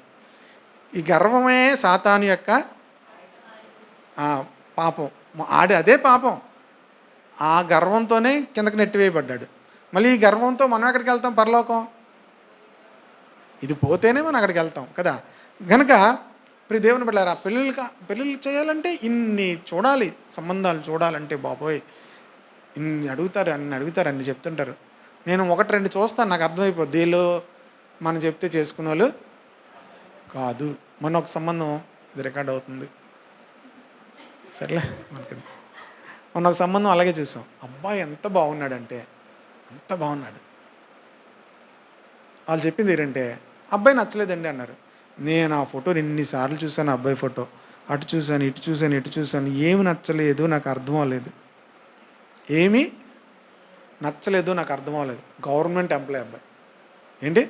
ఈ గర్వమే సాతాను యొక్క పాపం. అదే పాపం. ఆ గర్వంతోనే కిందకి నెట్టివేయబడ్డాడు. మళ్ళీ ఈ గర్వంతో మనం ఎక్కడికి వెళ్తాం, పరలోకం. ఇది పోతేనే మనం అక్కడికి వెళ్తాం కదా. కనుక ఇప్పుడు దేవుని బిడ్డలారా, పెళ్ళిళ్ళు చేయాలంటే ఇన్ని చూడాలి, సంబంధాలు చూడాలంటే బాబోయ్ ఇన్ని అడుగుతారు, అన్ని చెప్తుంటారు. నేను 1-2 చూస్తాను, నాకు అర్థమైపోద్ది వీళ్ళు మనం చెప్తే చేసుకునే వాళ్ళు కాదు. మొన్న ఒక సంబంధం, ఇది రికార్డ్ అవుతుంది సరేలే మనకి, మొన్న ఒక సంబంధం అలాగే చూసాం. అబ్బాయి ఎంత బాగున్నాడంటే అంత బాగున్నాడు. వాళ్ళు చెప్పింది ఏంటంటే, అబ్బాయి నచ్చలేదండి అన్నారు. నేను ఆ ఫోటో ఎన్నిసార్లు చూశాను, అబ్బాయి ఫోటో అటు చూశాను, ఇటు చూశాను, ఏమి నచ్చలేదు, నాకు అర్థం అవ్వలేదు. ఏమీ నచ్చలేదు, నాకు అర్థం అవ్వలేదు. గవర్నమెంట్ ఎంప్లాయ్ అబ్బాయి, ఏంటి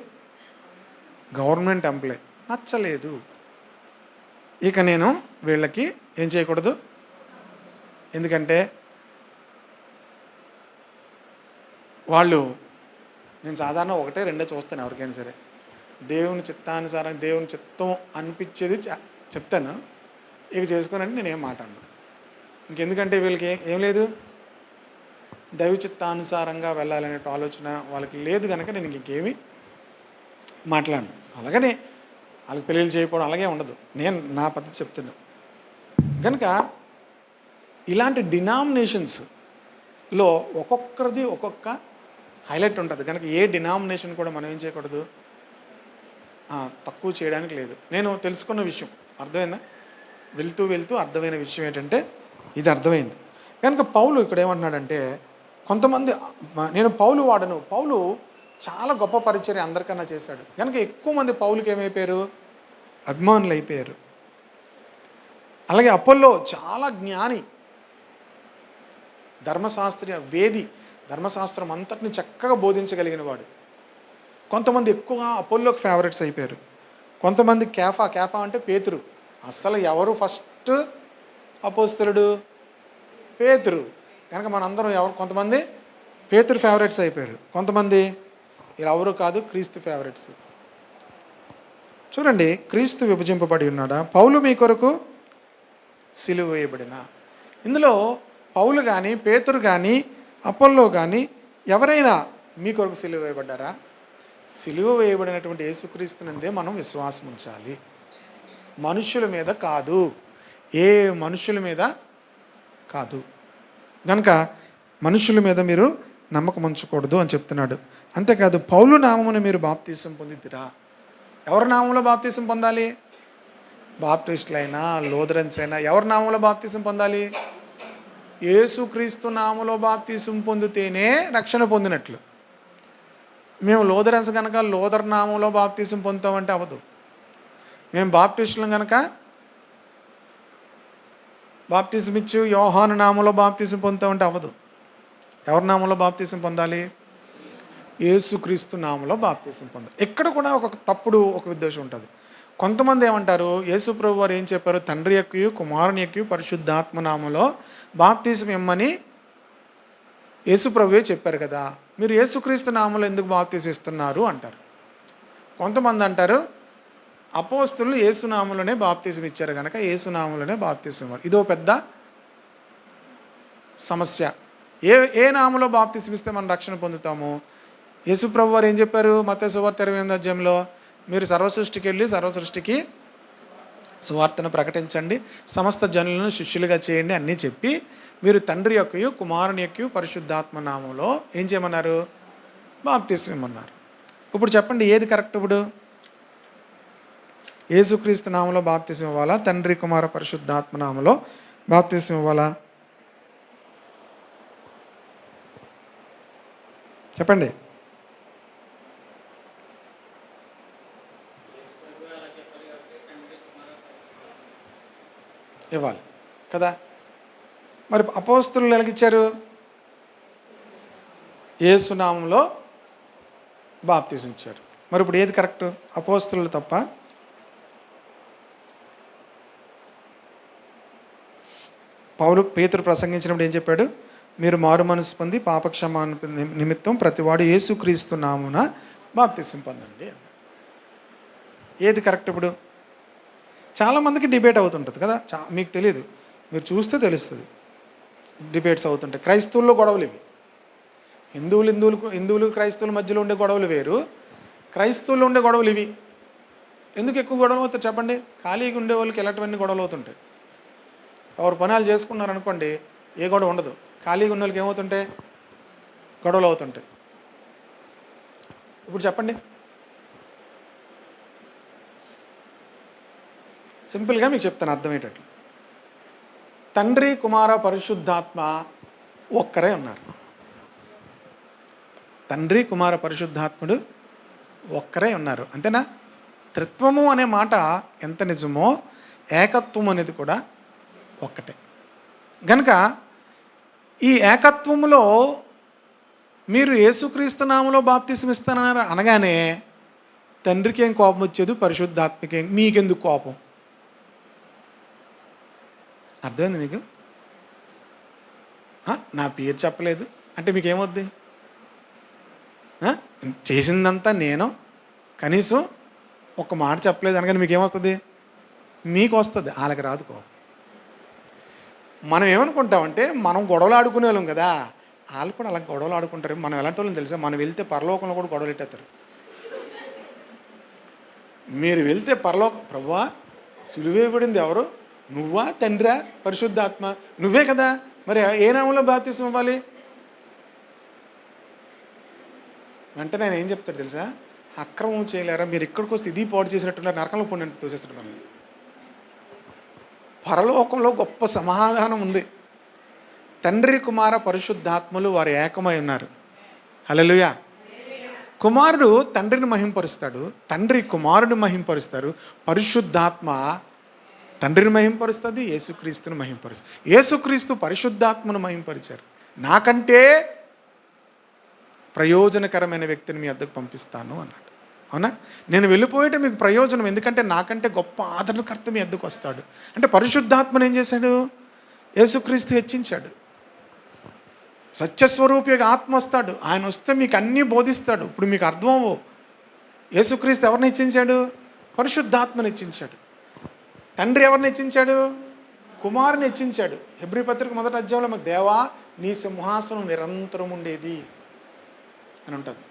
గవర్నమెంట్ ఎంప్లాయ్, నచ్చలేదు. ఇక నేను వీళ్ళకి ఏం చేయకూడదు, ఎందుకంటే వాళ్ళు, నేను సాధారణ 1-2 చూస్తాను ఎవరికైనా సరే, దేవుని చిత్తానుసారం దేవుని చిత్తం అనిపించేది చెప్తాను. ఇక చేసుకోనంటే నేనేం మాట్లాడను. ఇంకెందుకంటే వీళ్ళకి ఏం లేదు, దైవ చిత్తానుసారంగా వెళ్ళాలనే ఆలోచన వాళ్ళకి లేదు కనుక నేను ఇంకేమీ మాట్లాడను. అలాగనే వాళ్ళకి పెళ్ళిళ్ళు చేయకపోవడం అలాగే ఉండదు. నేను నా పద్ధతి చెప్తున్నా. కనుక ఇలాంటి డినామినేషన్స్లో ఒక్కొక్కరిది ఒక్కొక్క హైలైట్ ఉంటుంది. కనుక ఏ డినామినేషన్ కూడా మనం ఏం చేయకూడదు, తక్కువ చేయడానికి లేదు. నేను తెలుసుకున్న విషయం అర్థమైందా? వెళ్తూ వెళ్తూ అర్థమైన విషయం ఏంటంటే ఇది అర్థమైంది. కనుక పౌలు ఇక్కడ ఏమంటున్నాడంటే, కొంతమంది నేను పౌలు వాడను, పౌలు చాలా గొప్ప పరిచర్య అందరికన్నా చేశాడు కనుక ఎక్కువ మంది పౌలుకి ఏమైపోయారు, అభిమానులు అయిపోయారు. అలాగే అపోల్లో చాలా జ్ఞాని, ధర్మశాస్త్రీయ వేది, ధర్మశాస్త్రం అంతటిని చక్కగా బోధించగలిగిన వాడు. కొంతమంది ఎక్కువగా అపోల్లోకి ఫేవరెట్స్ అయిపోయారు. కొంతమంది కేఫా అంటే పేతురు. అస్సలు ఎవరు ఫస్ట్ అపోస్తలుడు? పేతురు. కనుక మనందరం కొంతమంది పేతురు ఫేవరెట్స్ అయిపోయారు. కొంతమంది ఎవరు కాదు, క్రీస్తు ఫేవరెట్స్. చూడండి, క్రీస్తు విభజింపబడి ఉన్నాడా? పౌలు మీ కొరకు సిలువ వేయబడిన. ఇందులో పౌలు కానీ, పేతురు కానీ, అపోల్లో కానీ ఎవరైనా మీ కొరకు సిలువ వేయబడ్డారా? సిలువ వేయబడినటువంటి యేసుక్రీస్తునందే మనం విశ్వాసం ఉంచాలి, మనుషుల మీద కాదు, ఏ మనుషుల మీద కాదు. కనుక మనుషుల మీద మీరు నమ్మకం ఉంచకూడదు అని చెప్తున్నాడు. అంతేకాదు, పౌలు నామమును మీరు బాప్తీసం పొందిద్దిరా. ఎవరి నామంలో బాప్తీసం పొందాలి? బాప్టిస్టులైనా లూథరన్స్ అయినా ఎవరి నామంలో బాప్తీసం పొందాలి? యేసుక్రీస్తు నామంలో బాప్తీసం పొందితేనే రక్షణ పొందినట్లు. మేము లూథరన్స్ కనుక లూథర్ నామంలో బాప్తీసం పొందుతామంటే అవ్వదు. మేము బాప్టిస్టులం కనుక బాప్తీసం ఇచ్చి యోహాను నామంలో బాప్తీసం పొందుతామంటే అవ్వదు. ఎవరి నామంలో బాప్తీసం పొందాలి? యేసుక్రీస్తు నామంలో బాప్తీసం పొందాలి. ఎక్కడ కూడా ఒక ఉద్దేశం ఉంటుంది. కొంతమంది ఏమంటారు, యేసు ప్రభు వారు ఏం చెప్పారు, తండ్రి యొక్కయు కుమారుని యొక్కయు పరిశుద్ధాత్మ నామంలో బాప్తీసం ఇమ్మని యేసు ప్రభువే చెప్పారు కదా, మీరు యేసుక్రీస్తు నామంలో ఎందుకు బాప్తీసం ఇస్తున్నారు అంటారు. కొంతమంది అంటారు, అపోస్తలులు యేసునామంలోనే బాప్తీసం ఇచ్చారు కనుక యేసునామంలోనే బాప్తీసం ఇవ్వాలి. ఇదో పెద్ద సమస్య. ఏ నామంలో బాప్తీసం ఇస్తే మనం రక్షణ పొందుతాము? యేసు ప్రభు వారు ఏం చెప్పారు మత్తయి సువార్త 28వ అధ్యాయంలో, మీరు సర్వసృష్టికి వెళ్ళి సర్వసృష్టికి సువార్తను ప్రకటించండి, సమస్త జనులను శిష్యులుగా చేయండి అన్నీ చెప్పి, మీరు తండ్రి యొక్కయు కుమారుని యొక్కయు పరిశుద్ధాత్మ నామంలో ఏం చేయమన్నారు? బాప్తీసం ఇమ్మన్నారు. ఇప్పుడు చెప్పండి, ఏది కరెక్ట్? ఇప్పుడు యేసుక్రీస్తు నామంలో బాప్తీసం ఇవ్వాలా, తండ్రి కుమార పరిశుద్ధాత్మ నామంలో బాప్తీసం ఇవ్వాలా? చెప్పండి. ఇవ్వాలి కదా. మరి అపోస్తలులు ఎలాగిచ్చారు? యేసునామంలో బాప్తీసం ఇచ్చారు. మరి ఇప్పుడు ఏది కరెక్ట్? అపోస్తలులు తప్ప? పేతురు ప్రసంగించినప్పుడు ఏం చెప్పాడు? మీరు మారు మనసు పొంది పాపక్షమా నిమిత్తం ప్రతివాడు యేసుక్రీస్తు నామున బాప్తీసం పొందండి. ఏది కరెక్ట్? ఇప్పుడు చాలామందికి డిబేట్ అవుతుంటుంది కదా, మీకు తెలియదు, మీరు చూస్తే తెలుస్తుంది. డిబేట్స్ అవుతుంటాయి. క్రైస్తవుల్లో గొడవలు ఇవి. హిందువులు క్రైస్తవుల మధ్యలో ఉండే గొడవలు వేరు, క్రైస్తవుల్లో ఉండే గొడవలు ఇవి. ఎందుకు ఎక్కువ గొడవలు అవుతాయి చెప్పండి? ఖాళీగా ఉండే వాళ్ళకి ఎలాంటివన్నీ గొడవలు అవుతుంటాయి. ఎవరు పనాలు చేసుకున్నారనుకోండి, ఏ గొడవ ఉండదు. ఖాళీగా ఉన్న వాళ్ళకి ఏమవుతుంటాయి? గొడవలు అవుతుంటాయి. ఇప్పుడు చెప్పండి, సింపుల్గా మీకు చెప్తాను అర్థమయ్యేటట్లు. తండ్రి కుమార పరిశుద్ధాత్మ ఒక్కరే ఉన్నారు. తండ్రి కుమార పరిశుద్ధాత్ముడు ఒక్కరే ఉన్నారు, అంతేనా? త్రిత్వము అనే మాట ఎంత నిజమో ఏకత్వం అనేది కూడా ఒక్కటే. గనుక ఈ ఏకత్వములో మీరు యేసుక్రీస్తు నామములో బాప్తీసం ఇస్తానన్నారు అనగానే తండ్రికి ఏం కోపం వచ్చేది, పరిశుద్ధాత్మకి మీకెందుకు కోపం? అర్థమైంది మీకు? నా పేరు చెప్పలేదు అంటే మీకేమొద్ది? చేసిందంతా నేను, కనీసం ఒక మాట చెప్పలేదు అనగానే మీకేమొస్తుంది? మీకు వస్తుంది, వాళ్ళకి రాదు కోపం. మనం ఏమనుకుంటామంటే మనం గొడవలు ఆడుకునే వాళ్ళం కదా, వాళ్ళు కూడా అలా గొడవలు ఆడుకుంటారు. మనం ఎలాంటి వాళ్ళని తెలుసా, మనం వెళ్తే పరలోకంలో కూడా గొడవలు పెట్టేస్తారు. మీరు వెళ్తే ప్రభువా సిలువేయబడింది ఎవరు, నువ్వా తండ్రా పరిశుద్ధాత్మ, నువ్వే కదా, మరి ఏ నామంలో బాప్తిసం ఇవ్వాలి? వెంటనే ఆయన ఏం చెప్తాడు తెలుసా, అక్రమం చేయలేరా, మీరు ఇక్కడికి వస్తే ఇది పాడు చేసినట్టున్నారు, నరకంలో పోండి తోసేస్తాడు మనల్ని. పరలోకంలో గొప్ప సమాధానం ఉంది. తండ్రి కుమార పరిశుద్ధాత్మలు వారు ఏకమై ఉన్నారు. హల్లెలూయా. కుమారుడు తండ్రిని మహింపరుస్తాడు, తండ్రి కుమారుని మహింపరుస్తారు, పరిశుద్ధాత్మ తండ్రిని మహింపరుస్తుంది, యేసుక్రీస్తుని మహింపరుస్తుంది. యేసుక్రీస్తు పరిశుద్ధాత్మను మహింపరిచారు. నాకంటే ప్రయోజనకరమైన వ్యక్తిని మీ వద్దకు పంపిస్తాను అన్నాడు. అవునా, నేను వెళ్ళిపోయేట మీకు ప్రయోజనం, ఎందుకంటే నాకంటే గొప్ప ఆదరణకర్త మీ వద్దకు వస్తాడు. అంటే పరిశుద్ధాత్మను ఏం చేశాడు, యేసుక్రీస్తు హెచ్చించాడు. సత్యస్వరూపి ఆత్మ వస్తాడు, ఆయన వస్తే మీకు అన్నీ బోధిస్తాడు. ఇప్పుడు మీకు అర్థం అవ్వవు. యేసుక్రీస్తు ఎవరిని హెచ్చించాడు, పరిశుద్ధాత్మను హెచ్చించాడు. తండ్రి ఎవరిని హెచ్చించాడు, కుమారుని హెచ్చించాడు. హెబ్రీ పత్రిక 1వ అధ్యాయంలో మాకు దేవా నీ సింహాసనం నిరంతరం ఉండేది అని ఉంటుంది.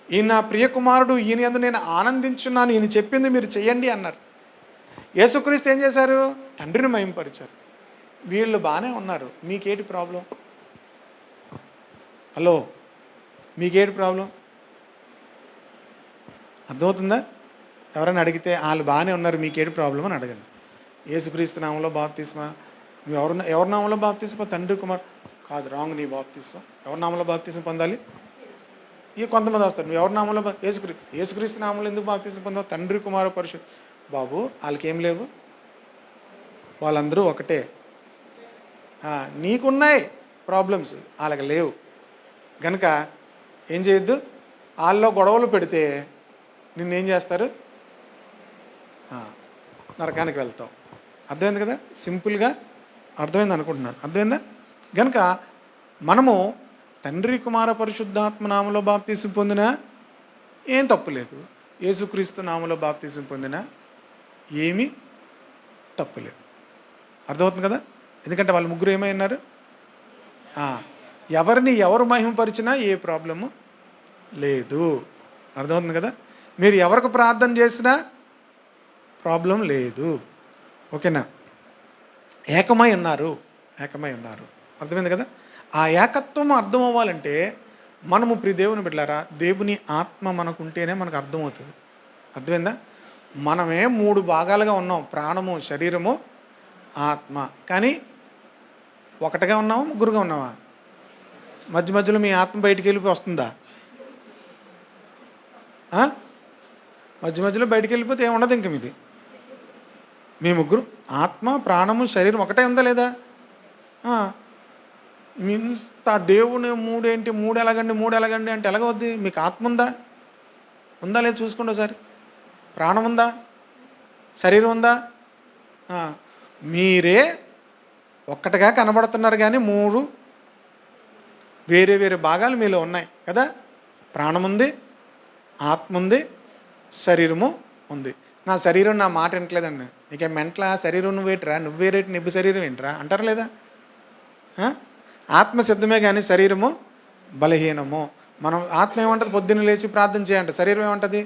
ఈయన నా ప్రియ కుమారుడు, ఈయన యందు నేను ఆనందించున్నాను, ఈయన చెప్పింది మీరు చెయ్యండి అన్నారు. యేసుక్రీస్తు ఏం చేశారు, తండ్రిని మహింపరిచారు. వీళ్ళు బాగానే ఉన్నారు, మీకేంటి ప్రాబ్లం? హలో, మీకేంటి ప్రాబ్లం? అర్థమవుతుందా? ఎవరైనా అడిగితే వాళ్ళు బాగానే ఉన్నారు, మీకేంటి ప్రాబ్లం అని అడగండి. యేసుక్రీస్తు నామంలో బాప్తిస్మా, నువ్వు ఎవరి నామంలో బాప్తిస్మా, తండ్రి కుమార్ కాదు, రాంగ్. నీ బాప్తిస్మా ఎవరి నామంలో బాప్తిస్మా పొందాలి? ఇక కొంతమంది వస్తారు, నువ్వు ఎవరి నామంలో యేసుక్రీస్తు నామంలో ఎందుకు బాప్తిస్మా పొందావు? తండ్రి కుమార పరిశుద్ధ. బాబు వాళ్ళకి ఏం లేవు, వాళ్ళందరూ ఒకటే. నీకున్నాయి ప్రాబ్లమ్స్, వాళ్ళకి లేవు. కనుక ఏం చేయొద్దు, వాళ్ళలో గొడవలు పెడితే నిన్నేం చేస్తారు, నరకానికి వెళ్తావు. అర్థమైంది కదా, సింపుల్గా అర్థమైంది అనుకుంటున్నాను. అర్థమైందా? కనుక మనము తండ్రి కుమార పరిశుద్ధాత్మ నామలో బాప్తీసం పొందినా ఏం తప్పులేదు, యేసుక్రీస్తు నామలో బాప్తీసం పొందినా ఏమీ తప్పులేదు. అర్థమవుతుంది కదా, ఎందుకంటే వాళ్ళు ముగ్గురు ఏమైనారు, ఎవరిని ఎవరు మహిమపరిచినా ఏ ప్రాబ్లము లేదు. అర్థమవుతుంది కదా, మీరు ఎవరికి ప్రార్థన చేసినా ప్రాబ్లం లేదు. ఓకేనా, ఏకమై ఉన్నారు, ఏకమై ఉన్నారు. అర్థమైంది కదా. ఆ ఏకత్వం అర్థం అవ్వాలంటే మనము దేవుని బిడ్డలారా, దేవుని ఆత్మ మనకుంటేనే మనకు అర్థమవుతుంది. అర్థమైందా? మనమే 3 భాగాలుగా ఉన్నాం, ప్రాణము, శరీరము, ఆత్మ. కానీ ఒకటిగా ఉన్నామా, ముగ్గురుగా ఉన్నావా? మధ్య మధ్యలో మీ ఆత్మ బయటికి వెళ్ళిపోయి వస్తుందా? మధ్య మధ్యలో బయటికి వెళ్ళిపోతే ఏముండదు ఇంక మీది. మీ ముగ్గురు ఆత్మ, ప్రాణము, శరీరం ఒకటే ఉందా లేదా? ఇంత దేవుని 3 ఏంటి, 3 ఎలాగండి అంటే ఎలాగవద్ది? మీకు ఆత్మ ఉందా లేదా చూసుకోండి ఒకసారి. ప్రాణం ఉందా, శరీరం ఉందా? మీరే ఒక్కటిగా కనబడుతున్నారు, కానీ 3 వేరే వేరే భాగాలు మీలో ఉన్నాయి కదా. ప్రాణం ఉంది, ఆత్మ ఉంది, శరీరము ఉంది. నా శరీరం నా మాట వినట్లేదండి, నీకేం మెంట్లా, శరీరం నువ్వేట్రా, నువ్వేరేటి నిబ్బు శరీరం ఏంట్రా అంటారు లేదా? ఆత్మ సిద్ధమే కానీ శరీరము బలహీనము. మనం ఆత్మ ఏమంటుంది, పొద్దున్న లేచి ప్రార్థన చేయంట. శరీరం ఏమంటుంది,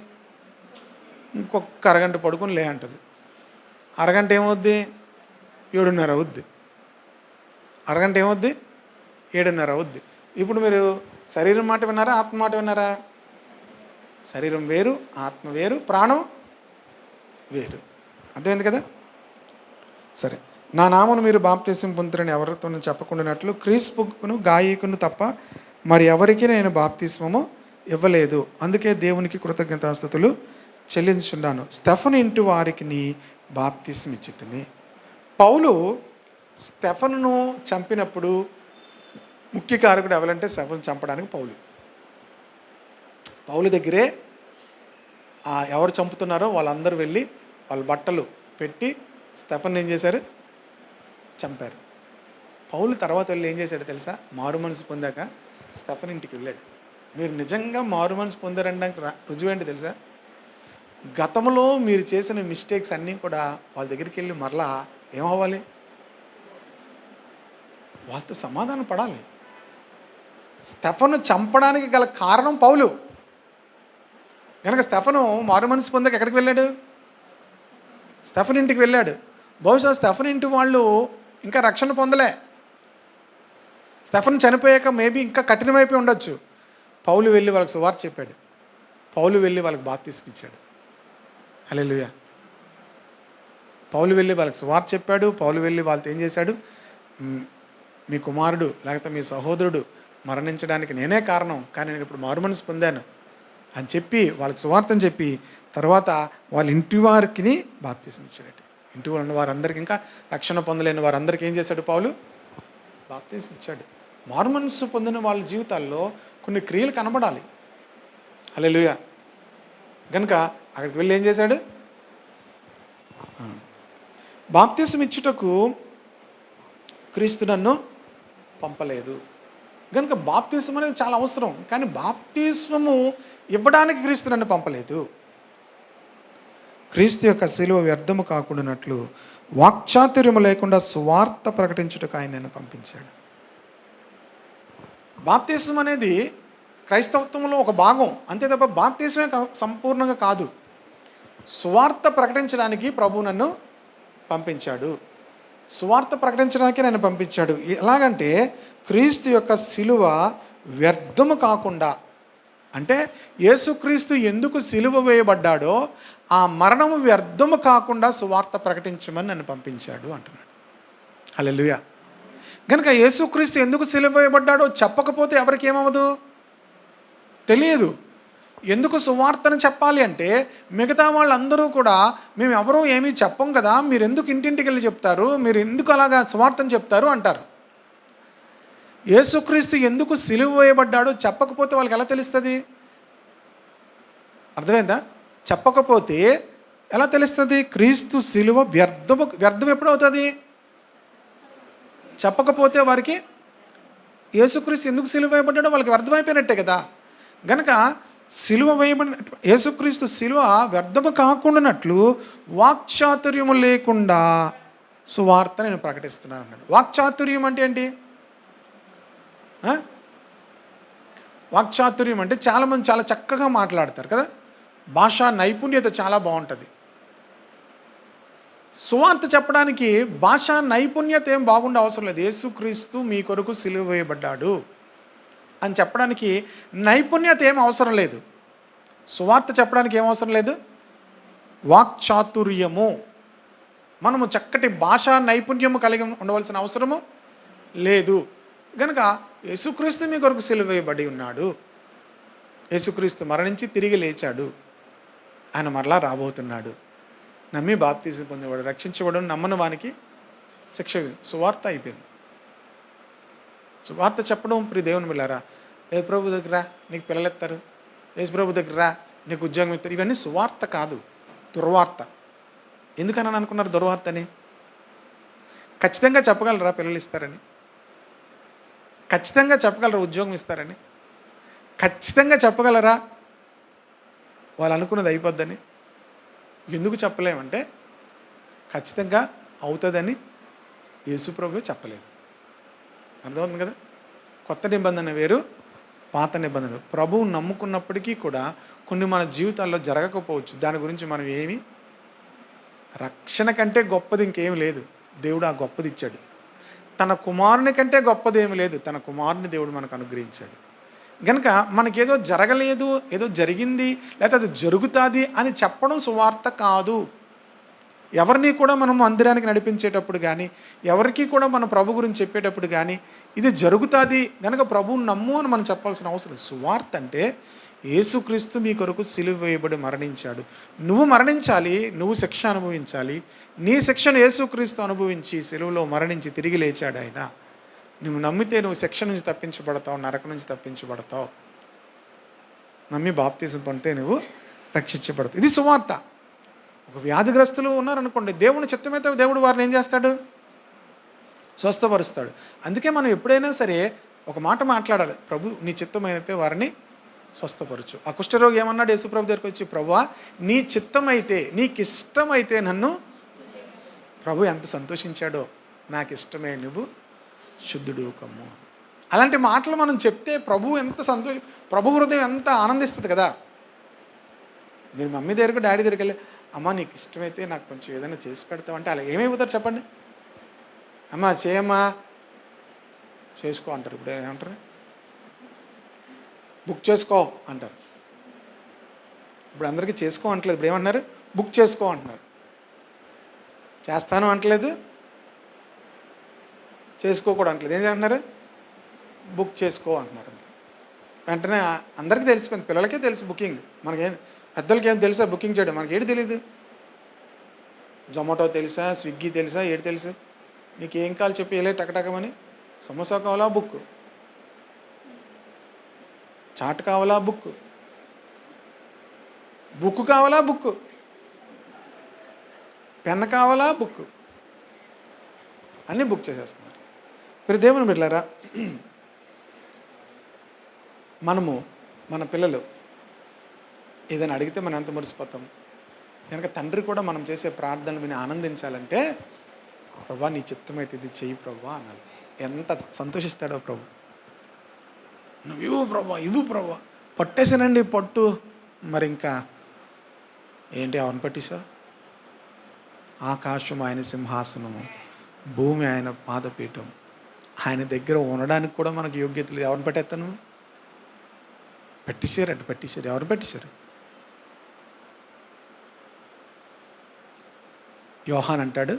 ఇంకొక అరగంట పడుకుని లే అంటుంది. అరగంట ఏమవుద్ది, 7:30 అవుద్ది. అరగంట ఏమవుద్ది, 7:30 అవుద్ది. ఇప్పుడు మీరు శరీరం మాట విన్నారా, ఆత్మ మాట విన్నారా? శరీరం వేరు, ఆత్మ వేరు, ప్రాణం వేరు. అర్థమైంది కదా. సరే, నా నామను మీరు బాప్తిసం పొందుతారని ఎవరితో చెప్పకుండానట్లు క్రీస్తును గాయకును తప్ప మరి ఎవరికి నేను బాప్తిస్మము ఇవ్వలేదు, అందుకే దేవునికి కృతజ్ఞతాస్తుతులు చెల్లించున్నాను. స్టెఫను ఇంటి వారికి నీ బాప్తిసం ఇచ్చితిని. పౌలు స్టెఫనును చంపినప్పుడు ముఖ్య కారకుడు ఎవరంటే, స్టెఫను చంపడానికి పౌలు దగ్గరే ఎవరు చంపుతున్నారో వాళ్ళందరూ వెళ్ళి వాళ్ళ బట్టలు పెట్టి స్టెఫన్ ఏం చేశారు, చంపారు. పౌలు తర్వాత వెళ్ళి ఏం చేశాడు తెలుసా, మారు మనసు పొందాక స్టెఫన్ ఇంటికి వెళ్ళాడు. మీరు నిజంగా మారు మనసు పొందారనడానికి రుజువేంటి తెలుసా, గతంలో మీరు చేసిన మిస్టేక్స్ అన్నీ కూడా వాళ్ళ దగ్గరికి వెళ్ళి మరలా ఏమవ్వాలి, వాళ్ళతో సమాధానం పడాలి. స్తెఫను చంపడానికి గల కారణం పౌలు. కనుక స్తెఫను మారు మనసు పొందాక ఎక్కడికి వెళ్ళాడు? స్తెఫను ఇంటికి వెళ్ళాడు. బహుశా స్తెఫను ఇంటి వాళ్ళు ఇంకా రక్షణ పొందలే. స్తెఫను చనిపోయాక మేబీ ఇంకా కఠినమైపోయి ఉండొచ్చు. పౌలు వెళ్ళి వాళ్ళకి సువార్త చెప్పాడు. పౌలు వెళ్ళి వాళ్ళకి బాప్తిస్మం ఇచ్చాడు. హల్లెలూయా. పౌలు వెళ్ళి వాళ్ళకి సువార్త చెప్పాడు. పౌలు వెళ్ళి వాళ్ళతో ఏం చేశాడు? మీ కుమారుడు లేకపోతే మీ సహోదరుడు మరణించడానికి నేనే కారణం, కానీ నేను ఇప్పుడు మారు మనసు పొందాను అని చెప్పి వాళ్ళకి సువార్తని చెప్పి తర్వాత వాళ్ళ ఇంటి వారికి బాప్తిస్మం ఇచ్చాడు. ఇంటి వాళ్ళు ఉన్న వారందరికీ, ఇంకా రక్షణ పొందలేని వారందరికీ ఏం చేశాడు? పౌలు బాప్తిస్మం ఇచ్చాడు. మారు మనసు పొందిన వాళ్ళ జీవితాల్లో కొన్ని క్రియలు కనబడాలి. హల్లెలూయా. కనుక అక్కడికి వెళ్ళి ఏం చేశాడు? బాప్తిస్మం ఇచ్చుటకు క్రీస్తు నన్ను పంపలేదు. కనుక బాప్తిస్మం అనేది చాలా అవసరం, కానీ బాప్తిస్మము ఇవ్వడానికి క్రీస్తు నన్ను పంపలేదు. క్రీస్తు యొక్క శిలువ వ్యర్థము కాకుండానట్లు వాక్చాతుర్యము లేకుండా సువార్త ప్రకటించుటకు ఆయన నన్ను పంపించాడు. బాప్తిస్మం అనేది క్రైస్తవత్వంలో ఒక భాగం, అంతే తప్ప బాప్తిస్మే సంపూర్ణంగా కాదు. సువార్త ప్రకటించడానికి ప్రభు నన్ను పంపించాడు. సువార్త ప్రకటించడానికి నన్ను పంపించాడు. ఎలాగంటే క్రీస్తు యొక్క శిలువ వ్యర్థము కాకుండా, అంటే యేసుక్రీస్తు ఎందుకు సిలువ వేయబడ్డాడో ఆ మరణము వ్యర్థము కాకుండా సువార్త ప్రకటించమని నన్ను పంపించాడు అంటున్నాడు. హల్లెలూయా. కనుక యేసుక్రీస్తు ఎందుకు సిలువ వేయబడ్డాడో చెప్పకపోతే ఎవరికి ఏమవ్వదు? తెలియదు. ఎందుకు సువార్తను చెప్పాలి అంటే మిగతా వాళ్ళందరూ కూడా మేము ఎవరూ ఏమీ చెప్పం కదా, మీరు ఎందుకు ఇంటింటికి వెళ్ళి చెప్తారు, మీరు ఎందుకు అలాగా సువార్తను చెప్తారు అంటారు. యేసుక్రీస్తు ఎందుకు సిలువ వేయబడ్డాడో చెప్పకపోతే వాళ్ళకి ఎలా తెలుస్తుంది? అర్థమైందా? చెప్పకపోతే ఎలా తెలుస్తుంది? క్రీస్తు సిలువ వ్యర్థం ఎప్పుడవుతుంది? చెప్పకపోతే వారికి యేసుక్రీస్తు ఎందుకు సిలువ వేయబడ్డాడో వాళ్ళకి వ్యర్థమైపోయినట్టే కదా. గనక సిలువ వేయబడిన యేసుక్రీస్తు సిలువ వ్యర్థము కాకుండానట్లు వాక్చాతుర్యము లేకుండా సువార్త నేను ప్రకటిస్తున్నాను అన్నాడు. వాక్చాతుర్యం అంటే ఏంటి? వాక్చాతుర్యం అంటే చాలామంది చాలా చక్కగా మాట్లాడతారు కదా, భాషా నైపుణ్యత చాలా బాగుంటుంది. సువార్త చెప్పడానికి భాషా నైపుణ్యత ఏం బాగుండే అవసరం లేదు. యేసుక్రీస్తు మీ కొరకు సిలువ వేయబడ్డాడు అని చెప్పడానికి నైపుణ్యత ఏం అవసరం లేదు. సువార్త చెప్పడానికి ఏం అవసరం లేదు? వాక్చాతుర్యము, మనము చక్కటి భాషా నైపుణ్యము కలిగి ఉండవలసిన అవసరము లేదు. కనుక యేసుక్రీస్తు మీ కొరకు సిలువ వేయబడి ఉన్నాడు, యేసుక్రీస్తు మరణించి తిరిగి లేచాడు, ఆయన మరలా రాబోతున్నాడు, నమ్మి బాప్తిజం పొందేవాడు రక్షించబడు, నమ్మని వానికి శిక్ష. సువార్త అయిపోయింది. సువార్త చెప్పడం ప్రియ దేవుని బిడ్డలారా, ఏ ప్రభు దగ్గర నీకు పిల్లలెత్తారు, యేసు ప్రభు దగ్గర నీకు ఉద్యోగం ఇస్తారు, ఇవన్నీ సువార్త కాదు, దుర్వార్త. ఎందుకని అనుకున్నారు దుర్వార్త అని? ఖచ్చితంగా చెప్పగలరా పిల్లలు ఇస్తారని? ఖచ్చితంగా చెప్పగలరా ఉద్యోగం ఇస్తారని? ఖచ్చితంగా చెప్పగలరా వాళ్ళు అనుకున్నది అయిపోద్దని? ఎందుకు చెప్పలేమంటే ఖచ్చితంగా అవుతుందని యేసుప్రభువే చెప్పలేదు. అర్థమవుతుంది కదా. కొత్త నిబంధన వేరు, పాత నిబంధన. ప్రభువు నమ్ముకున్నప్పటికీ కూడా కొన్ని మన జీవితాల్లో జరగకపోవచ్చు. దాని గురించి మనం ఏమి, రక్షణ కంటే గొప్పది ఇంకేం లేదు. దేవుడు ఆ గొప్పది ఇచ్చాడు. తన కుమారుని కంటే గొప్పది ఏమి లేదు, తన కుమారుని దేవుడు మనకు అనుగ్రహించాడు. కనుక మనకేదో జరగలేదు, ఏదో జరిగింది, లేకపోతే అది జరుగుతుంది అని చెప్పడం సువార్త కాదు. ఎవరిని కూడా మనం మందిరానికి నడిపించేటప్పుడు కానీ, ఎవరికి కూడా మన ప్రభు గురించి చెప్పేటప్పుడు కానీ ఇది జరుగుతుంది కనుక ప్రభువుని నమ్ము అని మనం చెప్పాల్సిన అవసరం. సువార్త అంటే యేసుక్రీస్తు మీ కొరకు సిలువ వేయబడి మరణించాడు, నువ్వు మరణించాలి, నువ్వు శిక్ష అనుభవించాలి, నీ శిక్షను యేసుక్రీస్తు అనుభవించి సిలువలో మరణించి తిరిగి లేచాడు ఆయన. నువ్వు నమ్మితే నువ్వు శిక్ష నుంచి తప్పించబడతావు, నరకం నుంచి తప్పించబడతావు. నమ్మి బాప్తిజం పొందితే నువ్వు రక్షించబడతావు. ఇది సువార్త. ఒక వ్యాధిగ్రస్తులు ఉన్నారనుకోండి, దేవుని చిత్తమైతే దేవుడు వారిని ఏం చేస్తాడు? స్వస్థపరుస్తాడు. అందుకే మనం ఎప్పుడైనా సరే ఒక మాట మాట్లాడాలి, ప్రభు నీ చిత్తమైతే వారిని స్వస్థపరచు. ఆ కుష్ఠరోగి ఏమన్నాడు యేసుప్రభు దగ్గరికి వచ్చి, ప్రభువా నీ చిత్తమైతే, నీకు ఇష్టమైతే నన్ను. ప్రభు ఎంత సంతోషించాడో, నాకు ఇష్టమే, నువ్వు శుద్ధుడు కమ్ము. అలాంటి మాటలు మనం చెప్తే ప్రభు హృదయం ఎంత ఆనందిస్తుంది కదా. మీరు మమ్మీ దగ్గరకు డాడీ దగ్గరికి వెళ్ళి, అమ్మ నీకు ఇష్టమైతే నాకు కొంచెం ఏదైనా చేసి పెడతావు అంటే అలా ఏమైపోతారు చెప్పండి? అమ్మ చేయమ్మా, చేసుకో అంటారు. ఇప్పుడు ఏమంటారు? బుక్ చేసుకో అంటారు. ఇప్పుడు అందరికీ చేసుకో అంటలేదు, ఇప్పుడు ఏమంటున్నారు? బుక్ చేసుకో అంటున్నారు. చేస్తాను అంటలేదు, చేసుకోకూడదు అంటలేదు. ఏం చేస్తున్నారు? బుక్ చేసుకో అంటున్నారు. అంతే. వెంటనే అందరికీ తెలిసిపోయింది, పిల్లలకే తెలుసు బుకింగ్. మనకేం పెద్దలకి ఏం తెలుసా బుకింగ్ చేయడం? మనకి ఏడు తెలియదు. జొమాటో తెలుసా, స్విగ్గీ తెలుసా, ఏడు తెలుసు? నీకు ఏం కావాలి చెప్పి వెళ్ళే టకటకమని. సమోసా కావాలా బుక్, చాట్ కావాలా బుక్, బుక్ కావాలా బుక్, పెన్ కావాలా బుక్, అన్నీ బుక్ చేసేస్తున్నారు. మీరు దేవుని బిడ్డలారా, మన పిల్లలు ఏదైనా అడిగితే మనం ఎంత మురిసిపోతాం. కనుక తండ్రి కూడా మనం చేసే ప్రార్థనలు విని ఆనందించాలంటే, ప్రభా నీ చిత్తమైతే ఇది చెయ్యి ప్రభా అనాలి. ఎంత సంతోషిస్తాడో ప్రభు. నువ్వు ఇవ్వు ప్రభా. పట్టేసానండి పట్టు. మరి ఇంకా ఏంటి ఎవరిని పట్టేశావు? ఆకాశం ఆయన సింహాసనము, భూమి ఆయన పాదపీఠం. ఆయన దగ్గర ఉండడానికి కూడా మనకు యోగ్యత లేదు. ఎవరిని పట్టేస్తాను? పట్టేశారు. ఎవరు పట్టేశారు? యోహాన్ అంటాడు,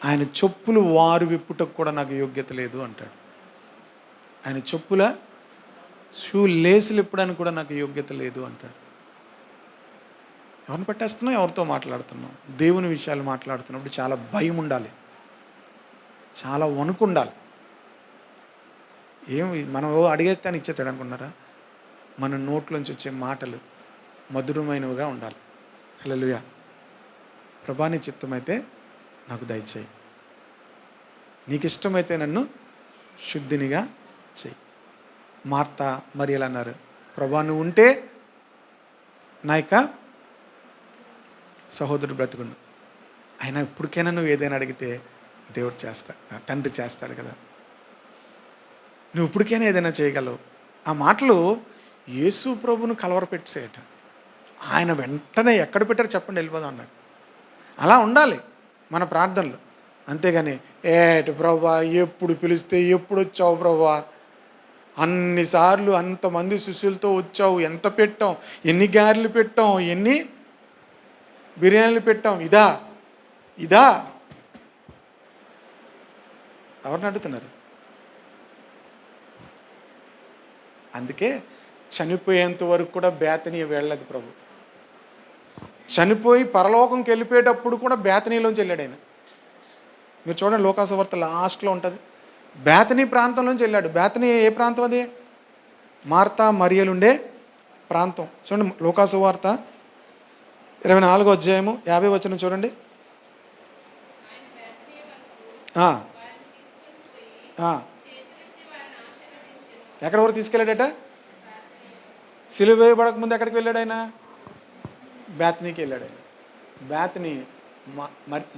ఆయన చెప్పులు వారు విప్పుటకు కూడా నాకు యోగ్యత లేదు అంటాడు. ఆయన చెప్పుల షూ లేసులు ఇప్పడానికి కూడా నాకు యోగ్యత లేదు అంటాడు. ఎవరిని పట్టేస్తున్నావు? ఎవరితో మాట్లాడుతున్నావు? దేవుని విషయాలు మాట్లాడుతున్నప్పుడు చాలా భయం ఉండాలి, చాలా వణుకు ఉండాలి. మనం అడిగేస్తే అని ఇచ్చేస్తాడు అనుకున్నారా? మన నోట్లోంచి వచ్చే మాటలు మధురమైనవిగా ఉండాలి. హల్లెలూయా. ప్రభా నీ చిత్తమైతే నాకు దయచేయి, నీకు ఇష్టమైతే నన్ను శుద్ధినిగా చెయ్యి. మార్తా మరియలు అన్నారు, ప్రభా నువ్వు ఉంటే నా యొక్క సహోదరుడు బ్రతుకుండు. అయినా ఇప్పటికైనా నువ్వు ఏదైనా అడిగితే దేవుడు తండ్రి చేస్తాడు కదా. నువ్వు ఇప్పటికైనా ఏదైనా చేయగలవు. ఆ మాటలు యేసు ప్రభును కలవరపెట్టేసేయట. ఆయన వెంటనే ఎక్కడ పెట్టారు చెప్పండి, వెళ్ళిపోదాం అన్నాడు. అలా ఉండాలి మన ప్రార్థనలు. అంతేగాని ప్రభా ఎప్పుడు పిలిస్తే ఎప్పుడు వచ్చావు ప్రభా, అన్నిసార్లు అంతమంది శిష్యులతో వచ్చావు, ఎంత పెట్టాం, ఎన్ని గారెలు పెట్టాం, ఎన్ని బిర్యానీలు పెట్టాం, ఇదా ఎవరిని అడుగుతున్నారు? అందుకే చనిపోయేంత వరకు కూడా బేతనీ వెళ్ళదు ప్రభు. చనిపోయి పరలోకంకి వెళ్ళిపోయేటప్పుడు కూడా బేతనీలోంచి వెళ్ళాడు ఆయన. మీరు చూడండి, లోకాసువార్త లాస్ట్లో ఉంటుంది. బేతనీ ప్రాంతంలోంచి వెళ్ళాడు. బేతనీ ఏ ప్రాంతం? అది మార్తా మరియలు ఉండే ప్రాంతం. చూడండి, లోకాసువార్త 24వ అధ్యాయము 50వ వచనం చూడండి. ఎక్కడి వరకు తీసుకెళ్ళాడట? సిలువ వేయబడక ముందు ఎక్కడికి వెళ్ళాడు ఆయన? బేతనీకి వెళ్ళాడు ఆయన. బేతనీ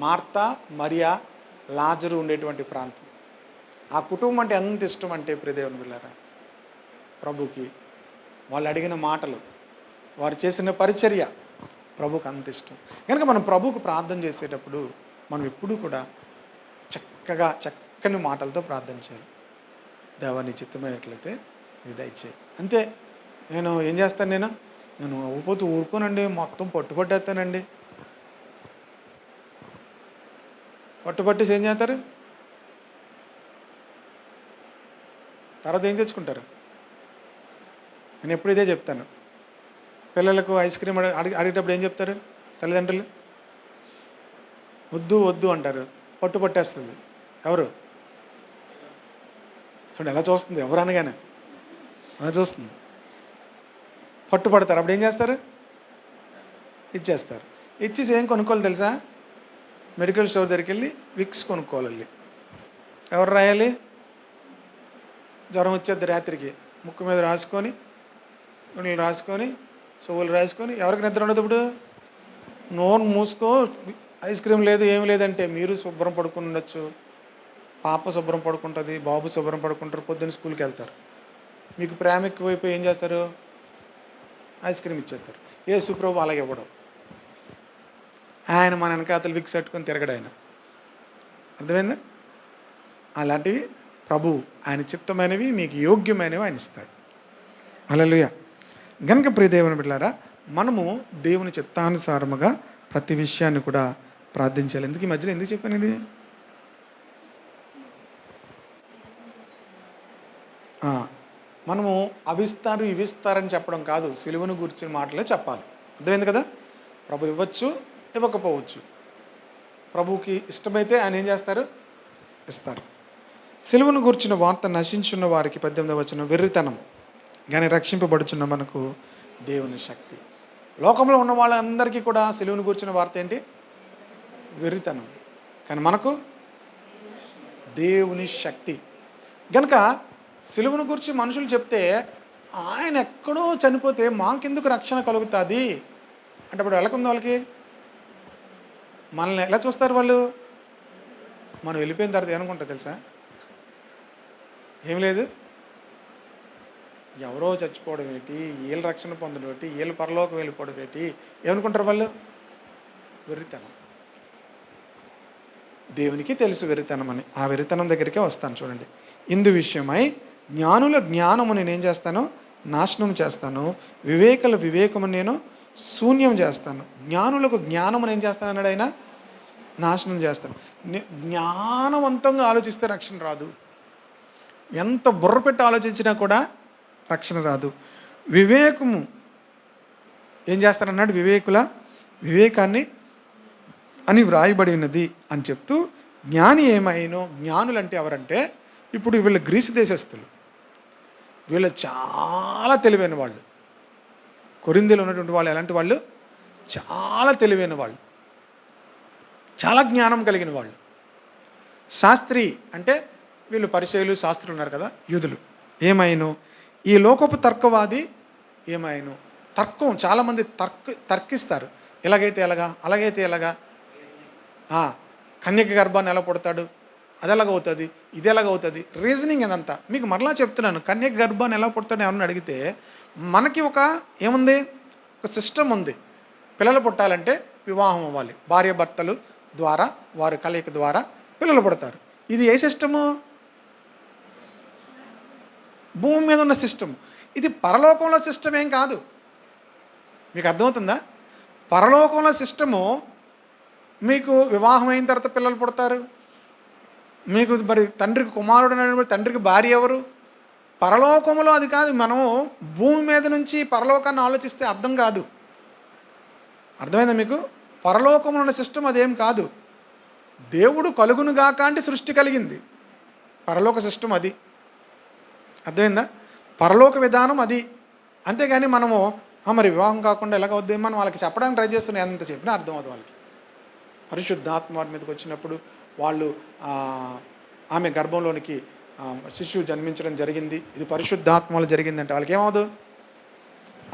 మార్తా, మరియా, లాజరు ఉండేటువంటి ప్రాంతం. ఆ కుటుంబం అంటే ఎంత ఇష్టం అంటే ప్రియదేవుని బిడ్డలారా, ప్రభుకి వాళ్ళు అడిగిన మాటలు, వారు చేసిన పరిచర్య ప్రభుకి అంత ఇష్టం. కనుక మనం ప్రభుకు ప్రార్థన చేసేటప్పుడు మనం ఎప్పుడూ కూడా చక్కని మాటలతో ప్రార్థన చేయాలి. దేవా నీ చిత్తమైనట్లయితే ఇది దయచేయి. అంతే. నేను ఏం చేస్తాను? నేను ఊపోతూ ఊరుకోనండి, మొత్తం పట్టుపట్టేస్తానండి. పట్టుపట్టేసి ఏం చేస్తారు? తర్వాత ఏం తెచ్చుకుంటారు? నేను ఎప్పుడు ఇదే చెప్తాను. పిల్లలకు ఐస్ క్రీమ్ అడిగేటప్పుడు ఏం చెప్తారు తల్లిదండ్రులు? వద్దు అంటారు. పట్టేస్తుంది. ఎవరు? చూడండి ఎలా చూస్తుంది, ఎవరు అనగానే అలా చూస్తుంది. పట్టుపడతారు. అప్పుడు ఏం చేస్తారు? ఇచ్చేస్తారు. ఇచ్చేసి ఏం కొనుక్కోవాలి తెలుసా? మెడికల్ స్టోర్ దగ్గరికి వెళ్ళి విక్స్ కొనుక్కోవాలి. ఎవరు రాయాలి? జ్వరం వచ్చేది రాత్రికి ముక్కు మీద రాసుకొని, గుండెలు రాసుకొని, చెవులు రాసుకొని. ఎవరికి నిద్ర ఉండదు? ఇప్పుడు నోరు మూసుకో, ఐస్ క్రీమ్ లేదు ఏమి లేదంటే మీరు శుభ్రం పడుకుని ఉండొచ్చు. పాప శుభ్రం పడుకుంటుంది, బాబు శుభ్రం పడుకుంటారు, పొద్దున్న స్కూల్కి వెళ్తారు. మీకు ప్రేమ ఎక్కువైపోయి ఏం చేస్తారు? ఐస్ క్రీమ్ ఇచ్చేస్తారు. యేసుప్రభు అలాగే ఇవ్వడం. ఆయన మన వెనకాతలు విక్స్ పెట్టుకొని తిరగడు ఆయన. అర్థమైందా? అలాంటివి ప్రభు ఆయన చిత్తమైనవి, మీకు యోగ్యమైనవి ఆయన ఇస్తాడు. హల్లెలూయా. గనుక ప్రియ దేవుని బిడ్డలారా, మనము దేవుని చిత్తానుసారముగా ప్రతి విషయాన్ని కూడా ప్రార్థించాలి. ఎందుకు ఈ మధ్యలో ఎందుకు చెప్పాను ఇది? మనము అవిస్తారు ఇవిస్తారని చెప్పడం కాదు, సిలువను గురించిన మాటలే చెప్పాలి. అర్థమైంది కదా? ప్రభు ఇవ్వచ్చు, ఇవ్వకపోవచ్చు. ప్రభువుకి ఇష్టమైతే ఆయన ఏం చేస్తారు? ఇస్తారు. సిలువను గూర్చిన వార్త నశించున్న వారికి 18వ వచనం వెర్రితనం, కానీ రక్షింపబడుచున్న మనకు దేవుని శక్తి. లోకంలో ఉన్న వాళ్ళందరికీ కూడా సిలువను గూర్చిన వార్త ఏంటి? వెర్రితనం. కానీ మనకు దేవుని శక్తి. గనుక సిలువను గురించి మనుషులు చెప్తే ఆయన ఎక్కడో చనిపోతే మాకెందుకు రక్షణ కలుగుతుంది అంటే అప్పుడు ఎలాగుంది వాళ్ళకి? మనల్ని ఎలా చూస్తారు వాళ్ళు? మనం వెళ్ళిపోయిన తర్వాత ఏమనుకుంటారు తెలుసా? ఏం లేదు, ఎవరో చచ్చిపోవడం ఏంటి, వీళ్ళు రక్షణ పొందడం ఏంటి, వీళ్ళు పరలోకం వెళ్ళిపోవడం ఏంటి, ఏమనుకుంటారు వాళ్ళు? వెర్రితనం. దేవునికి తెలుసు వెర్రితనం అని. ఆ వెర్రితనం దగ్గరికే వస్తాను చూడండి. ఇందు విషయమై జ్ఞానుల జ్ఞానము నేనేం చేస్తాను? నాశనం చేస్తాను. వివేకుల వివేకము నేను శూన్యం చేస్తాను. జ్ఞానులకు జ్ఞానము నేను చేస్తాను అన్నాడు ఆయన, నాశనం చేస్తాను. జ్ఞానవంతంగా ఆలోచిస్తే రక్షణ రాదు. ఎంత బుర్ర పెట్టి ఆలోచించినా కూడా రక్షణ రాదు. వివేకము ఏం చేస్తారన్నాడు? వివేకుల వివేకాన్ని అని వ్రాయబడి ఉన్నది అని చెప్తూ, జ్ఞాని ఏమైనో, జ్ఞానులు అంటే ఎవరంటే ఇప్పుడు వీళ్ళు గ్రీసు దేశస్తులు, వీళ్ళు చాలా తెలివైన వాళ్ళు. కొరింథీలో ఉన్నటువంటి వాళ్ళు ఎలాంటి వాళ్ళు? చాలా తెలివైన వాళ్ళు, చాలా జ్ఞానం కలిగిన వాళ్ళు. శాస్త్రి అంటే వీళ్ళు పరిచయులు, శాస్త్రులు ఉన్నారు కదా, యూదులు. ఏమైను ఈ లోకపు తర్కవాది ఏమైను. తర్కం చాలామంది తర్కిస్తారు. ఎలాగైతే ఎలాగా, అలాగైతే ఎలాగా, కన్యక గర్భాన్ని ఎలా పుడతాడు, అది ఎలాగవుతుంది, ఇది ఎలాగవుతుంది, రీజనింగ్ అదంతా. మీకు మరలా చెప్తున్నాను, కన్యక గర్భాన్ని ఎలా పుడతాడు ఎవరిని అడిగితే మనకి ఏముంది? ఒక సిస్టమ్ ఉంది. పిల్లలు పుట్టాలంటే వివాహం అవ్వాలి, భార్య భర్తలు ద్వారా వారి కలయిక ద్వారా పిల్లలు పుడతారు. ఇది ఏ సిస్టము? భూమి మీద ఉన్న సిస్టమ్. ఇది పరలోకంలో సిస్టమ్ ఏం కాదు. మీకు అర్థమవుతుందా? పరలోకంలో సిస్టము మీకు వివాహం అయిన తర్వాత పిల్లలు పుడతారు. మీకు మరి తండ్రికి కుమారుడు అనేటువంటి తండ్రికి భార్య ఎవరు? పరలోకంలో అది కాదు. మనము భూమి మీద నుంచి పరలోకాన్ని ఆలోచిస్తే అర్థం కాదు. అర్థమైందా మీకు? పరలోకంలో ఉన్న సిస్టమ్ అదేం కాదు. దేవుడు కలుగునుగాక అంటే సృష్టి కలిగింది. పరలోక సిస్టమ్ అది. అర్థమైందా? పరలోక విధానం అది. అంతేగాని మనము మరి వివాహం కాకుండా ఎలాగవుద్ది మనం వాళ్ళకి చెప్పడానికి ట్రై చేస్తున్నాం. ఎంత చెప్పినా అర్థం అవుతుంది వాళ్ళకి. పరిశుద్ధాత్మ వారి మీదకి వచ్చినప్పుడు వాళ్ళు ఆమె గర్భంలోనికి శిశువు జన్మించడం జరిగింది, ఇది పరిశుద్ధాత్మలో జరిగిందంటే వాళ్ళకి ఏమవుదు?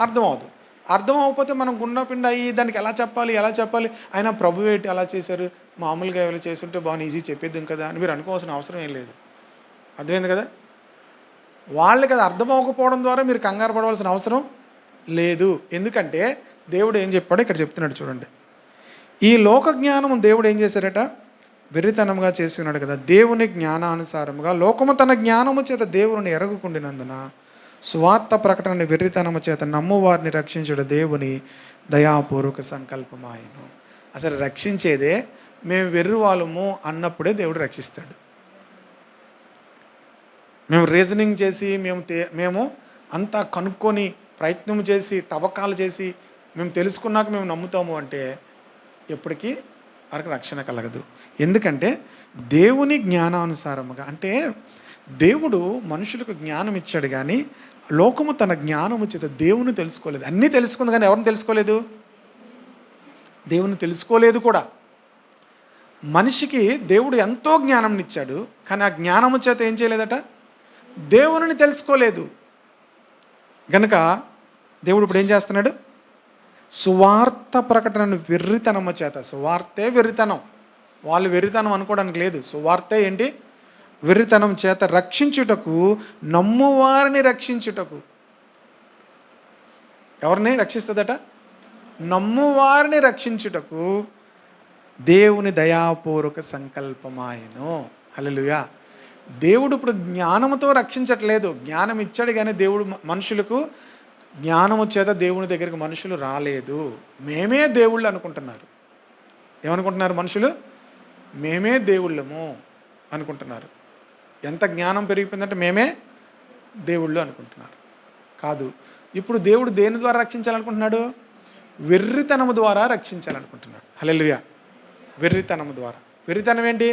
అర్థం అవదు. అర్థం అవ్వకపోతే మనం గుండెపిండ అయ్యి దానికి ఎలా చెప్పాలి అయినా ప్రభు ఏంటి అలా చేశారు, మామూలుగా ఎవరు చేస్తుంటే బాగా ఈజీ చెప్పేద్దాం కదా అని మీరు అనుకోవాల్సిన అవసరం ఏం లేదు. అర్థమైంది కదా? వాళ్ళకి అది అర్థం అవ్వకపోవడం ద్వారా మీరు కంగారు పడవలసిన అవసరం లేదు. ఎందుకంటే దేవుడు ఏం చెప్పాడో ఇక్కడ చెప్తున్నాడు చూడండి. ఈ లోక జ్ఞానము దేవుడు ఏం చేశారట? వెర్రితనంగా చేసి ఉన్నాడు కదా. దేవుని జ్ఞానానుసారముగా లోకము తన జ్ఞానము చేత దేవుని ఎరగుకుండినందున సువార్త ప్రకటన వెర్రితనము చేత నమ్మువారిని రక్షించడం దేవుని దయాపూర్వక సంకల్పమాయను. అసలు రక్షించేదే మేము వెర్రివాళ్ళము అన్నప్పుడే దేవుడు రక్షిస్తాడు. మేము రీజనింగ్ చేసి మేము అంతా కనుక్కొని ప్రయత్నం చేసి తవ్వకాలు చేసి మేము తెలుసుకున్నాక మేము నమ్ముతాము అంటే ఎప్పటికీ వారికి రక్షణ కలగదు. ఎందుకంటే దేవుని జ్ఞానానుసారముగా, అంటే దేవుడు మనుషులకు జ్ఞానం ఇచ్చాడు కానీ లోకము తన జ్ఞానము చేత దేవుని తెలుసుకోలేదు. అన్నీ తెలుసుకుంది కానీ ఎవరిని తెలుసుకోలేదు? దేవుని తెలుసుకోలేదు కూడా. మనిషికి దేవుడు ఎంతో జ్ఞానం ఇచ్చాడు కానీ ఆ జ్ఞానము చేత ఏం చేయలేదట? దేవుని తెలుసుకోలేదు. గనుక దేవుడు ఇప్పుడు ఏం చేస్తున్నాడు? సువార్త ప్రకటనను వెర్రితనము చేత. సువార్తే వెర్రితనం, వాళ్ళు వెర్రితనం అనుకోవడానికి లేదు. సువార్తే ఏంటి? వెర్రితనం చేత రక్షించుటకు, నమ్మువారిని రక్షించుటకు. ఎవరిని రక్షిస్తుందట? నమ్మువారిని రక్షించుటకు దేవుని దయాపూర్వక సంకల్పమాయను. హల్లెలూయా. దేవుడు ఇప్పుడు జ్ఞానముతో రక్షించట్లేదు. జ్ఞానం ఇచ్చాడు కానీ దేవుడు మనుషులకు జ్ఞానము చేత దేవుని దగ్గరికి మనుషులు రాలేదు. మేమే దేవుళ్ళు అనుకుంటున్నారు. ఏమనుకుంటున్నారు మనుషులు? మేమే దేవుళ్ళము అనుకుంటున్నారు. ఎంత జ్ఞానం పెరిగిపోయిందంటే మేమే దేవుళ్ళు అనుకుంటున్నారు. కాదు, ఇప్పుడు దేవుడు దేని ద్వారా రక్షించాలనుకుంటున్నాడు? వెర్రితనము ద్వారా రక్షించాలనుకుంటున్నాడు. హల్లెలూయా. వెర్రితనము ద్వారా. వెర్రితనం ఏంటి?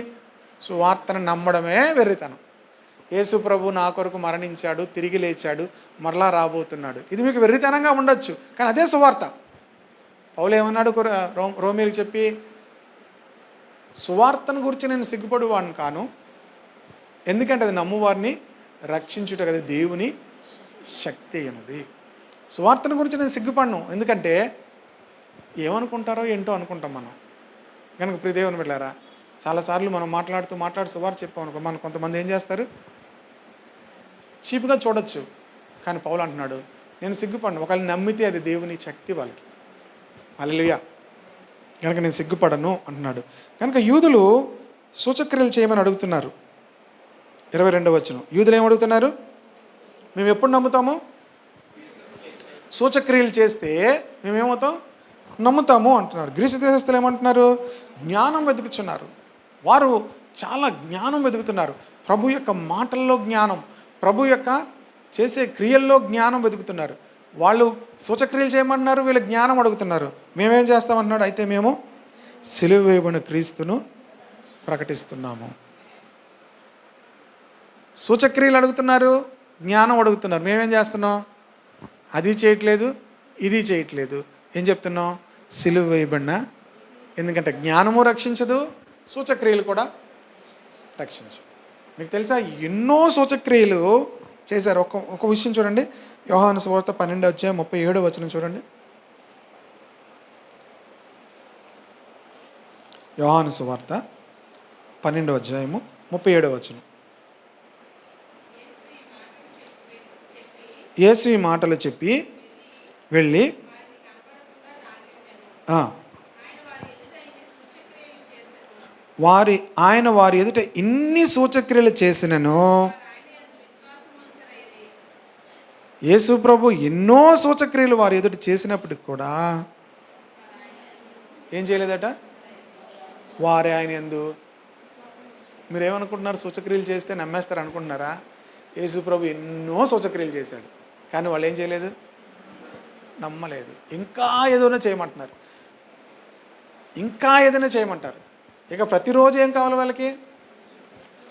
సువార్తను నమ్మడమే వెర్రితనం. యేసు ప్రభు నా కొరకు మరణించాడు, తిరిగి లేచాడు, మరలా రాబోతున్నాడు. ఇది మీకు వెర్రితనంగా ఉండొచ్చు, కానీ అదే సువార్త. పౌలు ఏమన్నాడు రోమీలకు చెప్పి, సువార్తను గురించి నేను సిగ్గుపడువాడిని కాను, ఎందుకంటే అది నమ్మువారిని రక్షించుట కదా దేవుని శక్తి అయినది. సువార్తను గురించి నేను సిగ్గుపడను, ఎందుకంటే ఏమనుకుంటారో ఏంటో అనుకుంటాం మనం. కనుక ప్రియ దేవుని బిడ్డలారా, చాలాసార్లు మనం మాట్లాడుతూ సువార్త చెప్పామనుకో, మనం కొంతమంది ఏం చేస్తారు? చీప్గా చూడొచ్చు. కానీ పౌలు అంటున్నాడు, నేను సిగ్గుపడను, ఒకవేళ నమ్మితే అది దేవుని శక్తి వాళ్ళకి. హల్లెలూయా. కనుక నేను సిగ్గుపడను అంటున్నాడు. కనుక యూదులు సూచక్రియలు చేయమని అడుగుతున్నారు. 22వ వచనం. యూదులు ఏమడుగుతున్నారు? మేము ఎప్పుడు నమ్ముతాము? సూచక్రియలు చేస్తే మేమేమవుతాం? నమ్ముతాము అంటున్నారు. గ్రీసు దేశస్తులు ఏమంటున్నారు? జ్ఞానం వెతుకుతున్నారు. వారు చాలా జ్ఞానం వెతుకుతున్నారు. ప్రభు యొక్క మాటల్లో జ్ఞానం, ప్రభు యొక్క చేసే క్రియల్లో జ్ఞానం వెతుకుతున్నారు. వాళ్ళు సూచక్రియలు చేయమంటున్నారు, వీళ్ళు జ్ఞానం అడుగుతున్నారు. మేమేం చేస్తామంటున్నాడు? అయితే మేము సిలువ వేయబడిన క్రీస్తును ప్రకటిస్తున్నాము. సూచక్రియలు అడుగుతున్నారు, జ్ఞానం అడుగుతున్నారు. మేమేం చేస్తున్నాం? అది చేయట్లేదు, ఇది చేయట్లేదు. ఏం చెప్తున్నాం? సిలువ వేయబడిన. ఎందుకంటే జ్ఞానము రక్షించదు, సూచక్రియలు కూడా రక్షించు. మీకు తెలుసా, ఎన్నో సూచక్రియలు చేశారు. ఒక విషయం చూడండి, యోహాను సువార్త 12:37 వచనం చూడండి. యోహాను సువార్త 12:37 వచనం. యేసు ఈ మాటలు చెప్పి వెళ్ళి ఆయన వారి ఎదుట ఇన్ని సూచక్రియలు చేసినను, యేసు ప్రభు ఎన్నో సూచక్రియలు వారి ఎదుట చేసినప్పటికి కూడా ఏం చేయలేదట? వారే ఆయన యందు. మీరేమనుకుంటున్నారు? సూచక్రియలు చేస్తే నమ్మేస్తారు అనుకుంటున్నారా? యేసు ప్రభు ఎన్నో సూచక్రియలు చేశాడు, కానీ వాళ్ళు ఏం చేయలేదు? నమ్మలేదు. ఇంకా ఏదైనా చేయమంటున్నారు, ఇంకా ఏదైనా చేయమంటారు. ఇక ప్రతిరోజు ఏం కావాలి వాళ్ళకి?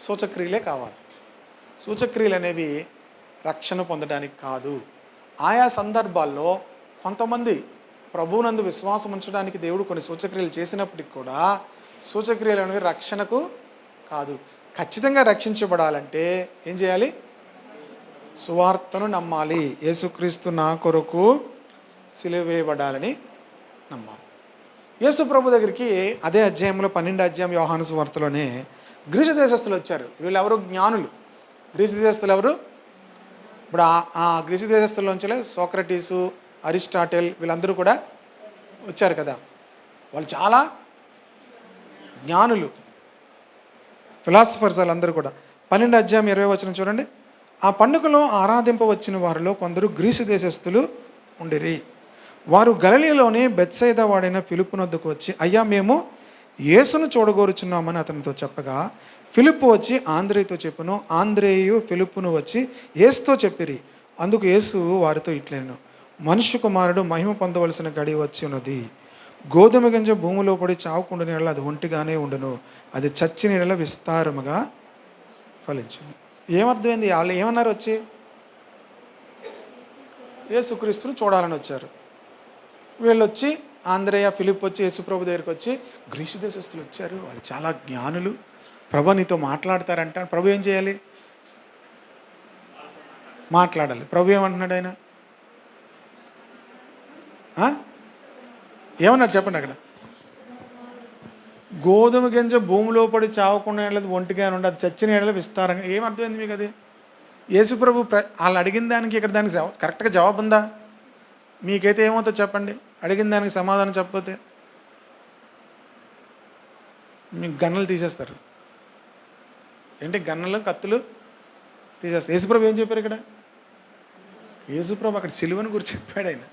సూచక్రియలే కావాలి. సూచక్రియలు అనేవి రక్షణ పొందడానికి కాదు. ఆయా సందర్భాల్లో కొంతమంది ప్రభువునందు విశ్వాసం ఉంచడానికి దేవుడు కొన్ని సూచక్రియలు చేసినప్పటికి కూడా సూచక్రియలు అనేవి రక్షణకు కాదు. ఖచ్చితంగా రక్షించబడాలంటే ఏం చేయాలి? సువార్తను నమ్మాలి. యేసుక్రీస్తు నా కొరకు సిలువ వేయబడాలని నమ్మాలి. యేసు ప్రభు దగ్గరికి అదే అధ్యాయంలో 12వ అధ్యాయం యోహాను సువార్తలోనే గ్రీసు దేశస్తులు వచ్చారు. వీళ్ళెవరు? జ్ఞానులు. గ్రీసు దేశస్తులు ఎవరు? ఇప్పుడు ఆ గ్రీసు దేశస్తుల్లోంచలే సోక్రటీసు, అరిస్టాటిల్ వీళ్ళందరూ కూడా వచ్చారు కదా. వాళ్ళు చాలా జ్ఞానులు, ఫిలాసఫర్స్ వాళ్ళందరూ కూడా. 12వ అధ్యాయం 20వ వచనం చూడండి. ఆ పండుగలో ఆరాధింపవచ్చిన వారిలో కొందరు గ్రీసు దేశస్తులు ఉండిరి. వారు గలిలయలోని బెత్సైదా వాడైన ఫిలిప్పు వద్దకు వచ్చి, అయ్యా మేము యేసును చూడగోరుచున్నామని అతనితో చెప్పగా, ఫిలిప్పు వచ్చి ఆంద్రేయుతో చెప్పును, ఆంద్రేయు ఫిలిప్పును వచ్చి యేసుతో చెప్పిరి. అందుకు యేసు వారితో ఇట్లేను, మనుష్య కుమారుడు మహిమ పొందవలసిన గడి వచ్చి ఉన్నది. గోధుమ గింజ భూమిలో పడి చావకుండా నీళ్ళ అది ఒంటిగానే ఉండును, అది చచ్చి నీళ్ళ విస్తారముగా ఫలించును. ఏమర్థమైంది? వాళ్ళు ఏమన్నారు? వచ్చి యేసుక్రీస్తును చూడాలని వచ్చారు. వీళ్ళు వచ్చి ఆంద్రేయ, ఫిలిప్ వచ్చి యేసుప్రభు దగ్గరికి వచ్చి, గ్రీసు దేశస్తులు వచ్చారు, వాళ్ళు చాలా జ్ఞానులు, ప్రభు నీతో మాట్లాడతారంట. ప్రభు ఏం చేయాలి? మాట్లాడాలి. ప్రభు ఏమంటున్నాడు? ఆయన ఏమన్నాడు చెప్పండి. అక్కడ గోధుమ గింజ భూమిలో పడి చావకుండా ఏళ్ళది ఒంటిగా ఉండి అది చచ్చిన ఏళ్ళ విస్తారంగా. ఏం అర్థమైంది మీకు అది? యేసుప్రభు వాళ్ళు అడిగిన దానికి ఇక్కడ దానికి కరెక్ట్గా జవాబు ఉందా? మీకైతే ఏమవుతుందో చెప్పండి, అడిగిన దానికి సమాధానం చెప్పకపోతే. మీకు గన్నలు తీసేస్తారు. ఏంటి గన్నలు కత్తులు తీసేస్తారు. యేసుప్రభు ఏం చెప్పారు ఇక్కడ? యేసుప్రభు అక్కడ సిలువను గురించి చెప్పాడు. ఆయన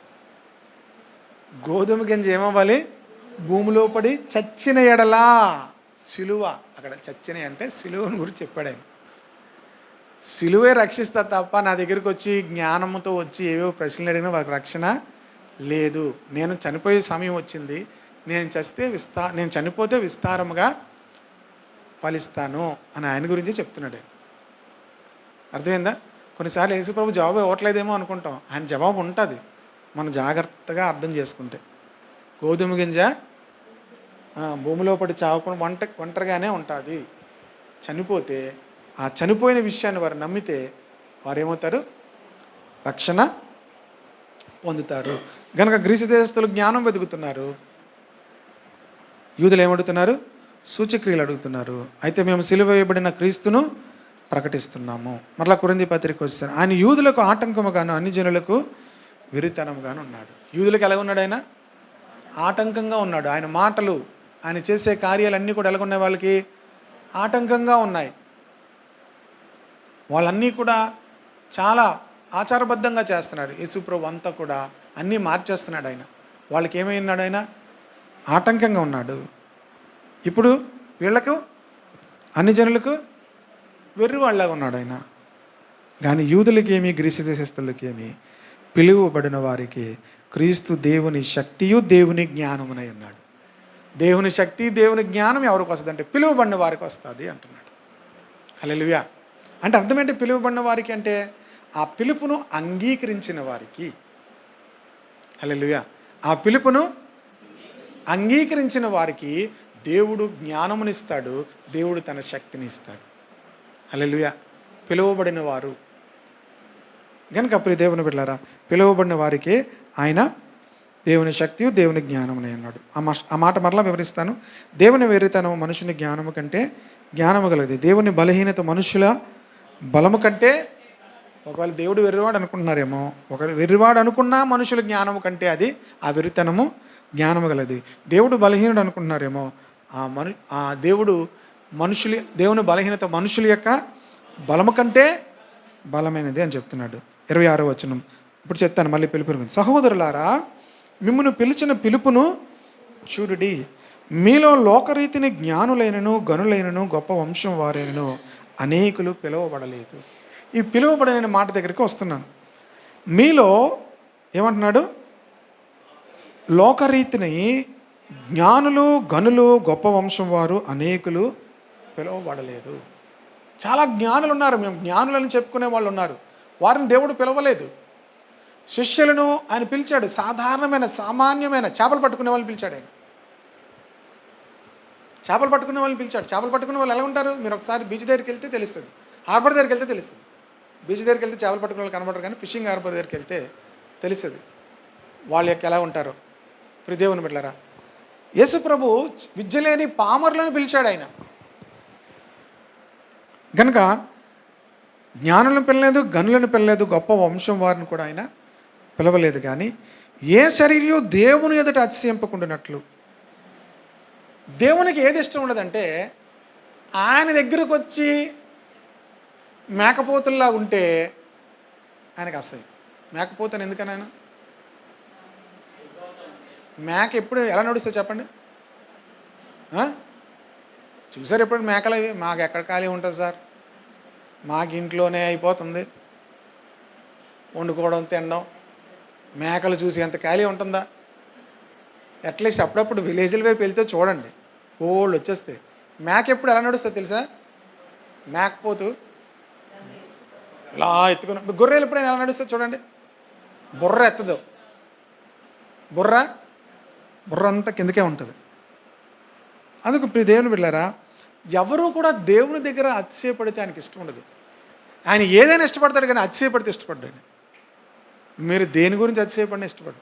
గోధుమ గింజ ఏమవ్వాలి? భూమిలో పడి చచ్చిన ఎడలా. సిలువ అక్కడ చచ్చిన అంటే సిలువను గురించి చెప్పాడు ఆయన. సిలువే రక్షిస్తా తప్ప నా దగ్గరికి వచ్చి జ్ఞానంతో వచ్చి ఏవేవో ప్రశ్నలు అడిగినా వాళ్ళకి రక్షణ లేదు. నేను చనిపోయే సమయం వచ్చింది, నేను చనిపోతే విస్తారముగా ఫలిస్తాను అని ఆయన గురించి చెప్తున్నాడు. అర్థమైందా? కొన్నిసార్లు యేసుప్రభు జవాబు ఇవ్వట్లేదేమో అనుకుంటాం. ఆయన జవాబు ఉంటుంది మనం జాగ్రత్తగా అర్థం చేసుకుంటే. గోధుమ గింజ భూమిలో పడి చావకుండా ఒంటరిగానే ఉంటుంది. చనిపోతే ఆ చనిపోయిన విషయాన్ని వారు నమ్మితే వారు ఏమవుతారు? రక్షణ పొందుతారు. కనుక గ్రీసు దేశస్తులు జ్ఞానం వెతుకుతున్నారు, యూదులు ఏమడుగుతున్నారు? సూచక్రియలు అడుగుతున్నారు. అయితే మేము సిలువ వేయబడిన క్రీస్తును ప్రకటిస్తున్నాము. మరలా కొరింథీ పత్రిక వచ్చాను. ఆయన యూదులకు ఆటంకముగాను అన్ని జనులకు వెరితనముగాను ఉన్నాడు. యూదులకు ఎలా ఉన్నాడు? ఆయన ఆటంకంగా ఉన్నాడు. ఆయన మాటలు, ఆయన చేసే కార్యాలన్నీ కూడా ఎలాగున్నాయి? వాళ్ళకి ఆటంకంగా ఉన్నాయి. వాళ్ళన్నీ కూడా చాలా ఆచారబద్ధంగా చేస్తున్నాడు. యేసుప్రభు అంతా కూడా అన్నీ మార్చేస్తున్నాడు ఆయన. వాళ్ళకి ఏమైనాడు? ఆయన ఆటంకంగా ఉన్నాడు. ఇప్పుడు వీళ్ళకు అన్ని జనులకు వెర్రి వాళ్ళలాగా ఉన్నాడు ఆయన. కానీ యూదులకేమి గ్రీసు దేశస్తులకేమి పిలువబడిన వారికి క్రీస్తు దేవుని శక్తియు దేవుని జ్ఞానమునై ఉన్నాడు. దేవుని శక్తి దేవుని జ్ఞానం ఎవరికి వస్తుంది అంటే పిలువబడిన వారికి వస్తుంది అంటున్నాడు. హల్లెలూయా. అంటే అర్థం ఏంటి? పిలువబడిన వారికి అంటే ఆ పిలుపును అంగీకరించిన వారికి. హల్లెలూయా. ఆ పిలుపును అంగీకరించిన వారికి దేవుడు జ్ఞానమునిస్తాడు, దేవుడు తన శక్తిని ఇస్తాడు. హల్లెలూయా. పిలువబడిన వారు కనుక ప్రియ దేవుని బిడ్డలారా, పిలువబడిన వారికి ఆయన దేవుని శక్తియు దేవుని జ్ఞానమునై ఉన్నాడు. ఆ మాట మరలా వివరిస్తాను. దేవుని వెర్రితనం మనుషుని జ్ఞానము కంటే జ్ఞానము కలది, దేవుని బలహీనత మనుషుల బలము కంటే. ఒకవేళ దేవుడు వెర్రివాడు అనుకుంటున్నారేమో, ఒకవేళ వెర్రివాడు అనుకున్నా మనుషుల జ్ఞానము కంటే అది ఆ వెర్రితనము జ్ఞానము గలది. దేవుడు బలహీనుడు అనుకుంటున్నారేమో, ఆ దేవుని బలహీనత మనుషుల యొక్క బలము కంటే బలమైనది అని చెప్తున్నాడు. 26వ వచనం ఇప్పుడు చెప్తాను, మళ్ళీ పిలుపు గురించి. సహోదరులారా, మిమ్మును పిలిచిన పిలుపును చూడుడి. మీలో లోకరీతిని జ్ఞానులైనను గనులైనను గొప్ప వంశం వారైనను అనేకులు పిలువబడలేదు. ఈ పిలువబడని మాట దగ్గరికి వస్తున్నాను. మీలో ఏమంటున్నాడు? లోకరీతిని జ్ఞానులు గనులు గొప్ప వంశం వారు అనేకులు పిలువబడలేదు. చాలా జ్ఞానులు ఉన్నారు, మేము జ్ఞానులని చెప్పుకునే వాళ్ళు ఉన్నారు, వారిని దేవుడు పిలవలేదు. శిష్యులను ఆయన పిలిచాడు, సామాన్యమైన చేపలు పట్టుకునే వాళ్ళని పిలిచాడు. ఆయన చేపలు పట్టుకునే వాళ్ళని పిలిచాడు. చేపలు పట్టుకునే వాళ్ళు ఎలా ఉంటారు? మీరు ఒకసారి బీచ్ దగ్గరికి వెళ్తే తెలుస్తుంది, హార్బర్ దగ్గరికి వెళ్తే తెలుస్తుంది. బీచ్ దగ్గరికి వెళ్తే చేపలు పట్టుకునే వాళ్ళు కనబడరు, కానీ ఫిషింగ్ హార్బర్ దగ్గరికి వెళ్తే తెలుస్తుంది వాళ్ళ యొక్క ఎలా ఉంటారో. ప్రియ దేవుని బిడ్డలారా, యేసు ప్రభు విద్య లేని పామరులను పిలిచాడు ఆయన. కనుక జ్ఞానులను పిలలేదు, గనులను పిలలేదు, గొప్ప వంశం వారిని కూడా ఆయన పిలవలేదు. కానీ ఏ శరీరం దేవుని ఎదుట అతిశయింపకుండానట్లు. దేవునికి ఏది ఇష్టం ఉండదంటే ఆయన దగ్గరకు వచ్చి మేకపోతుల్లా ఉంటే ఆయనకు అసహ్యం. మేకపోతాను ఎందుకని? ఆయన మేక ఎప్పుడు ఎలా నడుస్తుంది చెప్పండి? చూసారు ఎప్పుడు మేకలు? అవి మాకు ఎక్కడ ఖాళీ ఉంటుంది సార్, మాకు ఇంట్లోనే అయిపోతుంది వండుకోవడం తినడం. మేకలు చూసి ఎంత ఖాళీ ఉంటుందా? అట్లీస్ట్ అప్పుడప్పుడు విలేజ్ల వైపు వెళ్తే చూడండి, ఓళ్ళు వచ్చేస్తే. మేక ఎప్పుడు ఎలా నడుస్తుంది తెలుసా? మేకపోతు ఇలా ఎత్తుకుని. గొర్రెలు ఎప్పుడైనా ఎలా నడుస్తుంది చూడండి, బుర్ర ఎత్తదు, బుర్ర అంతా కిందకే ఉంటుంది. అందుకు ప్రియ దేవుని బిడ్డలారా, ఎవరూ కూడా దేవుని దగ్గర అతిశయపడితే ఆయనకి ఇష్టం ఉండదు. ఆయన ఏదైనా ఇష్టపడతాడు, కానీ అతిశయపడితే ఇష్టపడ్డాడు. మీరు దేని గురించి అతిశయపడినా ఇష్టపడు.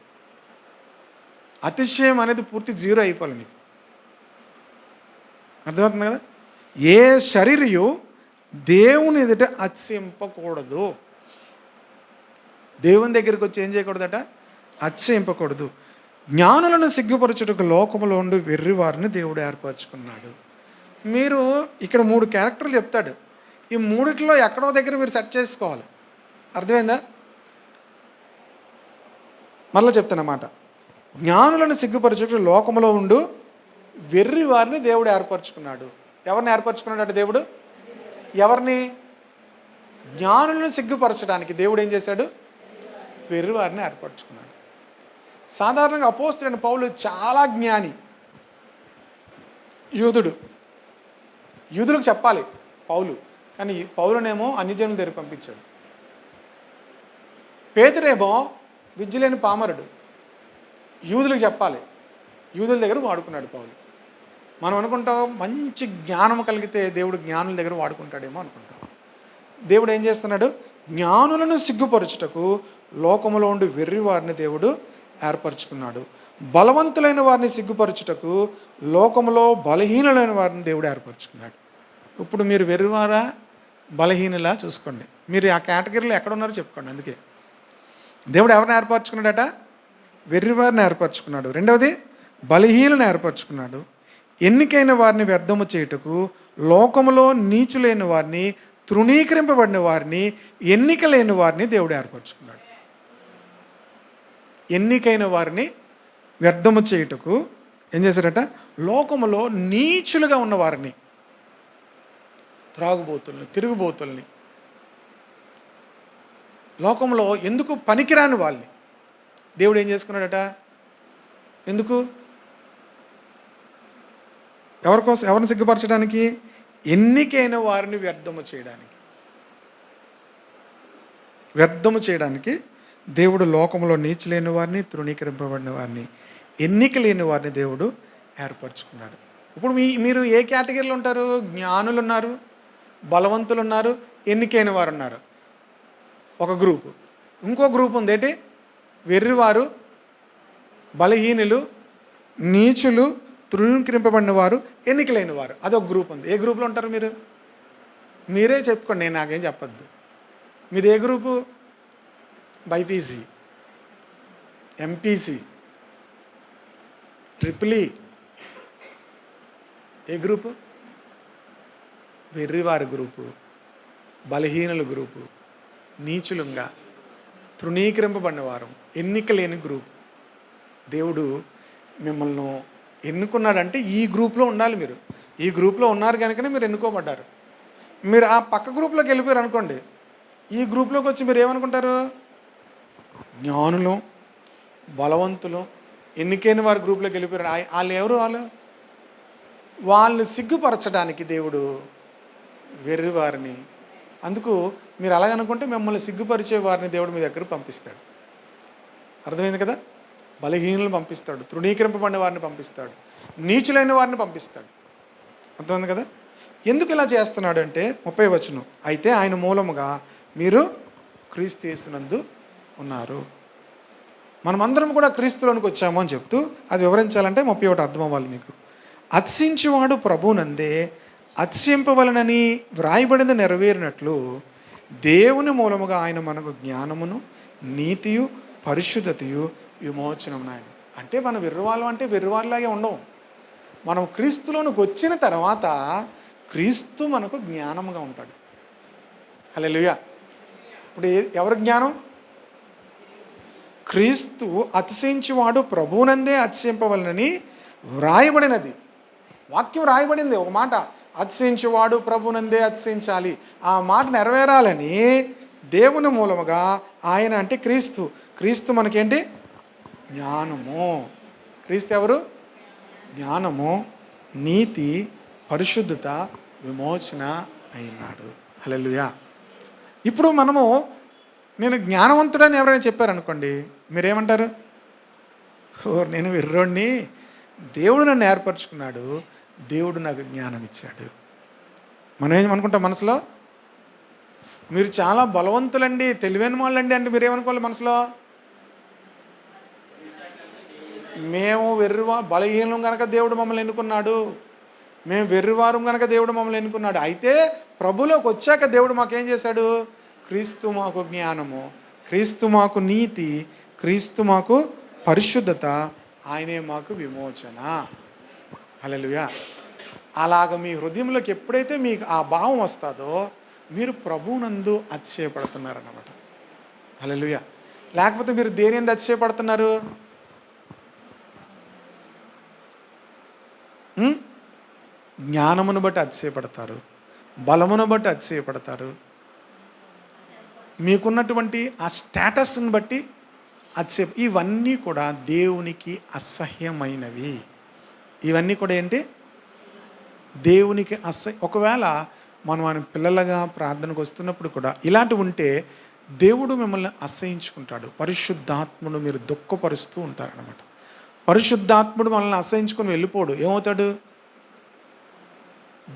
అతిశయం అనేది పూర్తి జీరో అయిపోవాలి మీకు. అర్థమవుతుంది కదా? ఏ శరీరయు దేవుని ఎదుట అతిశయింపకూడదు. దేవుని దగ్గరికి వచ్చి ఏం చేయకూడదట? అతిశయింపకూడదు. జ్ఞానులను సిగ్గుపరచుటకు లోకములో ఉండి వెర్రి వారిని దేవుడు ఏర్పరచుకున్నాడు. మీరు ఇక్కడ 3 క్యారెక్టర్లు చెప్తాడు. ఈ మూడిట్లో ఎక్కడో దగ్గర మీరు సెట్ చేసుకోవాలి. అర్థమైందా? మళ్ళీ చెప్తానమాట. జ్ఞానులను సిగ్గుపరచుటకు లోకములో ఉండు వెర్రి వారిని దేవుడు ఏర్పరచుకున్నాడు. ఎవరిని ఏర్పరచుకున్నాడు దేవుడు? ఎవరిని? జ్ఞానులను సిగ్గుపరచడానికి దేవుడు ఏం చేశాడు? వెర్రి వారిని ఏర్పరచుకున్నాడు. సాధారణంగా అపోస్తలుడైన పౌలు చాలా జ్ఞాని, యూదులకు చెప్పాలి పౌలు, కానీ పౌలునేమో అన్యజనుల దగ్గర పంపించాడు. పేతురేమో విద్య లేని పామరుడు, యూదులకు చెప్పాలి, యూదుల దగ్గర వాడుకున్నాడు పౌలు. మనం అనుకుంటాం మంచి జ్ఞానం కలిగితే దేవుడు జ్ఞానుల దగ్గర వాడుకుంటాడేమో అనుకుంటాం. దేవుడు ఏం చేస్తున్నాడు? జ్ఞానులను సిగ్గుపరచుటకు లోకములో ఉండి వెర్రి వారిని దేవుడు ఏర్పరచుకున్నాడు. బలవంతులైన వారిని సిగ్గుపరచుటకు లోకములో బలహీనులైన వారిని దేవుడు ఏర్పరచుకున్నాడు. ఇప్పుడు మీరు వెర్రివారా బలహీనులా చూసుకోండి. మీరు ఆ కేటగిరీలో ఎక్కడున్నారో చెప్పుకోండి. అందుకే దేవుడు ఎవరిని ఏర్పరచుకున్నాడట? వెర్రివారిని ఏర్పరచుకున్నాడు. రెండవది బలహీనులను ఏర్పరచుకున్నాడు. ఎన్నికైన వారిని వ్యర్థము చేయుటకు లోకములో నీచులైన వారిని, తృణీకరింపబడిన వారిని, ఎన్నిక లేని వారిని దేవుడు ఏర్పరచుకున్నాడు. ఎన్నికైన వారిని వ్యర్థము చేయుటకు ఏం చేశారట? లోకములో నీచులుగా ఉన్న వారిని, త్రాగుబోతుల్ని, తిరుగుబోతుల్ని, లోకంలో ఎందుకు పనికిరాని వాళ్ళని దేవుడు ఏం చేసుకున్నాడట? ఎందుకు? ఎవరికోసం? ఎవరిని సిగ్గుపరచడానికి? ఎన్నికైన వారిని వ్యర్థము చేయడానికి దేవుడు లోకంలో నీచులేని వారిని, తృణీకరింపబడిన వారిని, ఎన్నిక లేని వారిని దేవుడు ఏర్పరచుకున్నాడు. ఇప్పుడు మీరు ఏ కేటగిరీలో ఉంటారు? జ్ఞానులు ఉన్నారు, బలవంతులు ఉన్నారు, ఎన్నికైన వారు ఉన్నారు, ఒక గ్రూపు. ఇంకో గ్రూప్ ఉంది, ఏంటి? వెర్రివారు, బలహీనులు, నీచులు, తృణీకరింపబడిన వారు, ఎన్నికలేని వారు, అదొక గ్రూప్ ఉంది. ఏ గ్రూప్లో ఉంటారు మీరు? మీరే చెప్పుకోండి, నేను నాకేం చెప్పద్దు. మీది ఏ group? BiPC, MPC, triple E. ఏ గ్రూపు? వెర్రివారి గ్రూపు, బలహీనుల గ్రూపు, నీచులుగా, తృణీకరింపబడిన వారం, ఎన్నిక లేని గ్రూప్. దేవుడు మిమ్మల్ని ఎన్నుకున్నాడంటే ఈ గ్రూప్లో ఉండాలి. మీరు ఈ గ్రూప్లో ఉన్నారు కనుకనే మీరు ఎన్నుకోబడ్డారు. మీరు ఆ పక్క గ్రూప్లోకి వెళ్ళిపోయారు అనుకోండి, ఈ గ్రూప్లోకి వచ్చి మీరు ఏమనుకుంటారు? జ్ఞానులు, బలవంతులు, ఎన్నికైన వారి గ్రూప్లోకి వెళ్ళిపోయారు. వాళ్ళు ఎవరు? వాళ్ళని సిగ్గుపరచడానికి దేవుడు వెర్రివారిని, అందుకు మీరు అలాగనుకుంటే మిమ్మల్ని సిగ్గుపరిచే వారిని దేవుడు మీ దగ్గర పంపిస్తాడు. అర్థమైంది కదా? బలహీనులను పంపిస్తాడు, తృణీకరింపబడిన వారిని పంపిస్తాడు, నీచులైన వారిని పంపిస్తాడు. అర్థమైంది కదా? ఎందుకు ఇలా చేస్తున్నాడు అంటే 30వ వచనం, అయితే ఆయన మూలముగా మీరు క్రీస్తు యేసునందు ఉన్నారు. మనమందరం కూడా క్రీస్తులోనికి వచ్చాము అని చెప్తూ అది వివరించాలంటే 31 అర్థం అవ్వాలి మీకు. అతిశించువాడు ప్రభువునందే అతిశయింపవలనని వ్రాయబడింది నెరవేరినట్లు దేవుని మూలముగా ఆయన మనకు జ్ఞానమును, నీతియు, పరిశుద్ధతయు, విమోచనం. ఆయన అంటే మనం వెర్రివాళ్ళం అంటే వెర్రివాళ్ళలాగే ఉండవు. మనం క్రీస్తులోనికి వచ్చిన తర్వాత క్రీస్తు మనకు జ్ఞానముగా ఉంటాడు. హల్లెలూయా. ఇప్పుడు ఎవరి జ్ఞానం? క్రీస్తు అతిశయించువాడు ప్రభువునందే అతిశయింపవలనని వ్రాయబడినది. వాక్యం రాయబడింది ఒక మాట, అతిశయించువాడు ప్రభువునందే అతిశయించాలి. ఆ మాట నెరవేరాలని దేవుని మూలముగా ఆయన అంటే క్రీస్తు మనకేంటి? జ్ఞానము. క్రీస్తు ఎవరు? జ్ఞానము, నీతి, పరిశుద్ధత, విమోచన అయినాడు. హల్లెలూయా. ఇప్పుడు నేను జ్ఞానవంతుడని ఎవరైనా చెప్పారనుకోండి, మీరేమంటారు? నేను వెర్రోడిని, దేవుడు నన్ను ఏర్పరచుకున్నాడు, దేవుడు నాకు జ్ఞానం ఇచ్చాడు. మనం ఏమనుకుంటాం మనసులో? మీరు చాలా బలవంతులండి, తెలివైన వాళ్ళండి అంటే మీరేమనుకోవాలి మనసులో? మేము బలహీనం కనుక దేవుడు మమ్మల్ని ఎన్నుకున్నాడు, మేము వెర్రివారం కనుక దేవుడు మమ్మల్ని ఎన్నుకున్నాడు. అయితే ప్రభులోకి వచ్చాక దేవుడు మాకేం చేశాడు? క్రీస్తు మాకు జ్ఞానము, క్రీస్తు మాకు నీతి, క్రీస్తు మాకు పరిశుద్ధత, ఆయనే మాకు విమోచన. హల్లెలూయా. అలాగ మీ హృదయంలోకి ఎప్పుడైతే మీకు ఆ భావం వస్తుందో మీరు ప్రభువునందు అతిశయపడుతున్నారన్నమాట. హల్లెలూయా. లేకపోతే మీరు దేని ఎందు అతిశయపడుతున్నారు? జ్ఞానమును బట్టి అతిశయపడతారు, బలమును బట్టి అతిశయపడతారు, మీకున్నటువంటి ఆ స్టేటస్ని బట్టి ఇవన్నీ కూడా దేవునికి అసహ్యమైనవి. ఇవన్నీ కూడా ఏంటి? దేవునికి ఒకవేళ మనం పిల్లలుగా ప్రార్థనకు వస్తున్నప్పుడు కూడా ఇలాంటివి ఉంటే దేవుడు మిమ్మల్ని అసహించుకుంటాడు. పరిశుద్ధాత్ముడు మీరు దుఃఖపరుస్తూ ఉంటారనమాట. పరిశుద్ధాత్ముడు మనల్ని అసహించుకొని వెళ్ళిపోడు. ఏమవుతాడు?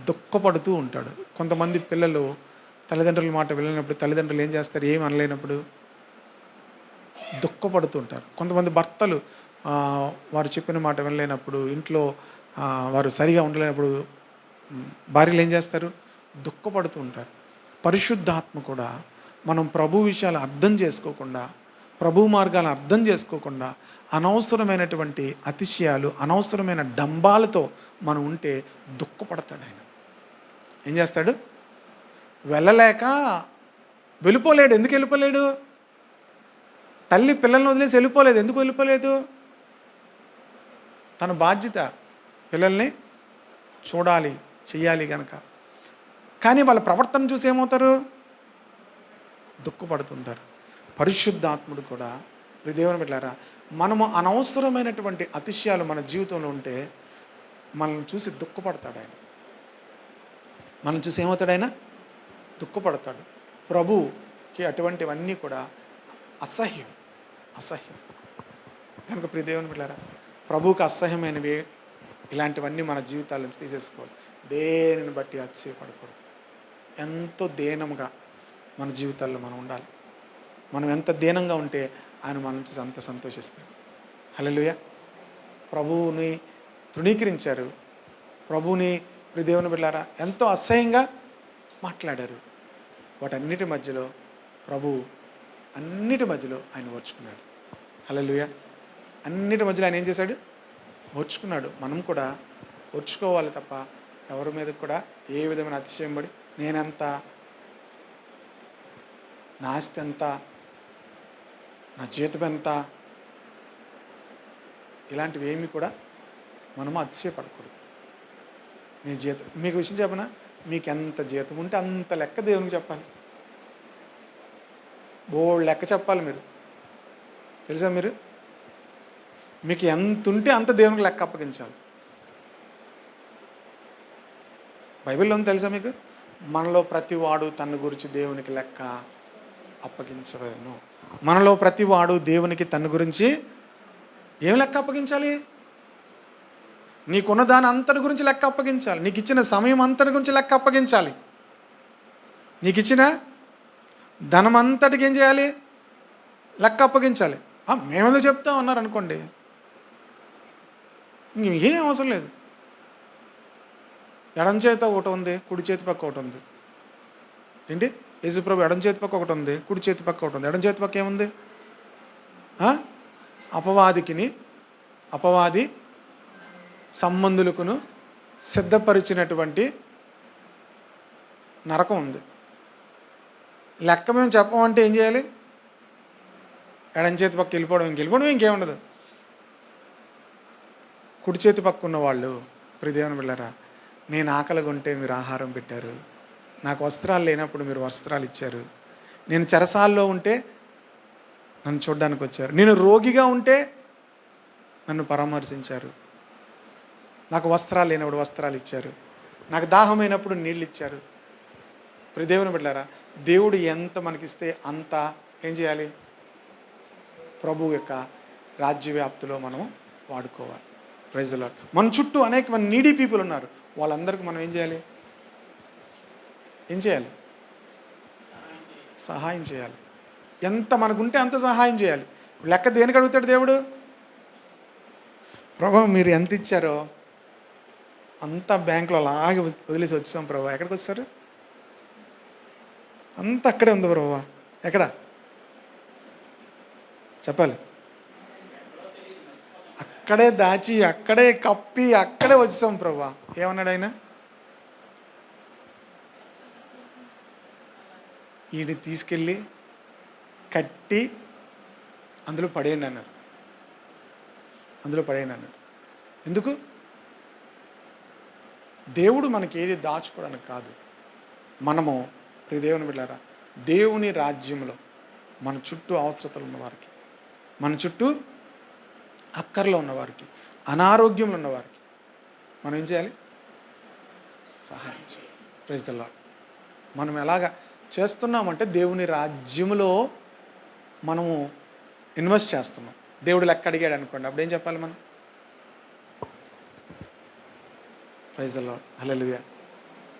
దుఃఖపడుతూ ఉంటాడు. కొంతమంది పిల్లలు తల్లిదండ్రుల మాట వెళ్ళినప్పుడు తల్లిదండ్రులు ఏం చేస్తారు? ఏం అనలేనప్పుడు దుఃఖపడుతూ ఉంటారు. కొంతమంది భర్తలు వారు చెప్పిన మాట వెళ్ళలేనప్పుడు, ఇంట్లో వారు సరిగా ఉండలేనప్పుడు భార్యలు ఏం చేస్తారు? దుఃఖపడుతూ ఉంటారు. పరిశుద్ధాత్మ కూడా మనం ప్రభు విషయాలు అర్థం చేసుకోకుండా, ప్రభు మార్గాలను అర్థం చేసుకోకుండా అనవసరమైనటువంటి అతిశయాలు, అనవసరమైన డంబాలతో మనం ఉంటే దుఃఖపడతాడు. ఆయన ఏం చేస్తాడు? వెళ్ళలేక వెళ్ళిపోలేడు. ఎందుకు వెళ్ళిపోలేడు? తల్లి పిల్లల్ని వదిలేసి వెళ్ళిపోలేదు. ఎందుకు వెళ్ళిపోలేదు? తన బాధ్యత పిల్లల్ని చూడాలి, చెయ్యాలి కనుక. కానీ వాళ్ళ ప్రవర్తన చూసి ఏమవుతారు? దుఃఖపడుతుంటారు. పరిశుద్ధాత్ముడు కూడా దేవుని బిడ్డలారా, మనము అనవసరమైనటువంటి అతిశయాలు మన జీవితంలో ఉంటే మనల్ని చూసి దుఃఖపడతాడు ఆయన. మనల్ని చూసి ఏమవుతాడు? ఆయన దుఃఖపడతాడు. ప్రభుకి అటువంటివన్నీ కూడా అసహ్యం. కనుక దేవుని బిడ్డలారా, ప్రభువుకి అసహ్యమైనవి ఇలాంటివన్నీ మన జీవితాల నుంచి తీసేసుకోవాలి. దేనిని బట్టి అతిశయపడకూడదు. ఎంతో దీనంగా మన జీవితాల్లో మనం ఉండాలి. మనం ఎంత దీనంగా ఉంటే ఆయన మన చూసి అంత సంతోషిస్తాడు. హల్లెలూయా. ప్రభువుని తృణీకరించారు. ప్రభువుని దేవుని బిడ్డలారా ఎంతో అసహ్యంగా మాట్లాడారు. వాటన్నిటి మధ్యలో అన్నిటి మధ్యలో ఆయన ఓర్చుకున్నాడు. హల్లెలూయా. అన్నిటి మధ్యలో ఆయన ఏం చేశాడు? ఓర్చుకున్నాడు. మనం కూడా ఓర్చుకోవాలి తప్ప ఎవరి మీద కూడా ఏ విధమైన అతిశయం పడి నేనెంత, నా ఆస్తి ఎంత, నా జీతం ఎంత, ఇలాంటివి ఏమీ కూడా మనము అతిశయపడకూడదు. నీ జీతం, మీకు విషయం చెప్పనా? మీకు ఎంత జీతం ఉంటే అంత లెక్క దేవునికి చెప్పాలి. బోల్డ్ లెక్క చెప్పాలి మీరు. తెలుసా? మీకు ఎంత ఉంటే అంత దేవునికి లెక్క అప్పగించాలి. బైబిల్లో ఉంది తెలుసా మీకు? మనలో ప్రతివాడు తన గురించి దేవునికి లెక్క అప్పగించవలను. మనలో ప్రతివాడు దేవునికి తన గురించి ఏం లెక్క అప్పగించాలి? నీకున్న దాని అంతటి గురించి లెక్క అప్పగించాలి. నీకు ఇచ్చిన సమయం అంతటి గురించి లెక్క అప్పగించాలి. నీకు ఇచ్చిన ధనం అంతటికి ఏం చేయాలి? లెక్క అప్పగించాలి. మేమేదో చెప్తాం అన్నారు అనుకోండి, ఇంకేం అవసరం లేదు. ఎడం చేత ఒకటి ఉంది, కుడి చేతి పక్క ఒకటి ఉంది. ఏంటి? యేసుప్రభు ఎడం చేతి పక్క ఒకటి ఉంది, కుడి చేతి పక్క ఒకటి ఉంది. ఎడం చేతి పక్క ఏముంది? అపవాది సంబంధులకును సిద్ధపరిచినటువంటి నరకం ఉంది. లెక్క మేము చెప్పమంటే ఏం చేయాలి? ఎడం చేతి పక్క వెళ్ళిపోవడం ఇంకేముండదు. కుడి చేతి పక్క ఉన్న వాళ్ళు దేవుని బిడ్డలారా, నేను ఆకలిగా ఉంటే మీరు ఆహారం పెట్టారు, నాకు వస్త్రాలు లేనప్పుడు మీరు వస్త్రాలు ఇచ్చారు, నేను చెరసాల్లో ఉంటే నన్ను చూడడానికి వచ్చారు, నేను రోగిగా ఉంటే నన్ను పరామర్శించారు, నాకు వస్త్రాలు లేనప్పుడు వస్త్రాలు ఇచ్చారు, నాకు దాహమైనప్పుడు నీళ్ళు ఇచ్చారు. దేవుని బిడ్డలారా, దేవుడు ఎంత మనకిస్తే అంత ఏం చేయాలి? ప్రభువు యొక్క రాజ్యవ్యాప్తిలో మనం వాడుకోవాలి. Praise the lord. మన చుట్టూ అనేక మంది నీడీ పీపుల్ ఉన్నారు. వాళ్ళందరికీ మనం ఏం చేయాలి? సహాయం చేయాలి. ఎంత మనకుంటే అంత సహాయం చేయాలి. లెక్క దేనికి అడుగుతాడు దేవుడు? ప్రభు మీరు ఎంత ఇచ్చారో అంతా బ్యాంకులో అలాగే వదిలేసి వచ్చాం ప్రభు. ఎక్కడికి వచ్చారు? అంతా అక్కడే ఉంది ప్రభు. ఎక్కడ చెప్పాలి? అక్కడే దాచి, అక్కడే కప్పి, అక్కడే వచ్చాం ప్రభు. ఏమన్నాడు ఆయన? వీడిని తీసుకెళ్ళి కట్టి అందులో పడేయండి అన్నారు. అందులో పడేయండి అన్నారు. ఎందుకు? దేవుడు మనకి ఏది దాచుకోవడానికి కాదు. మనము దేవుని బిడ్డలారా, దేవుని రాజ్యంలో మన చుట్టూ అవసరతలు ఉన్నవారికి, మన చుట్టూ అక్కర్లో ఉన్నవారికి, అనారోగ్యంలో ఉన్నవారికి మనం ఏం చేయాలి? సహాయం చేయాలి. Praise the lord. మనం ఎలాగా చేస్తున్నామంటే దేవుని రాజ్యములో మనము ఇన్వెస్ట్ చేస్తున్నాం. దేవుడు లెక్క అడిగాడు అనుకోండి, అప్పుడు ఏం చెప్పాలి మనం? Praise the lord. హల్లెలూయా.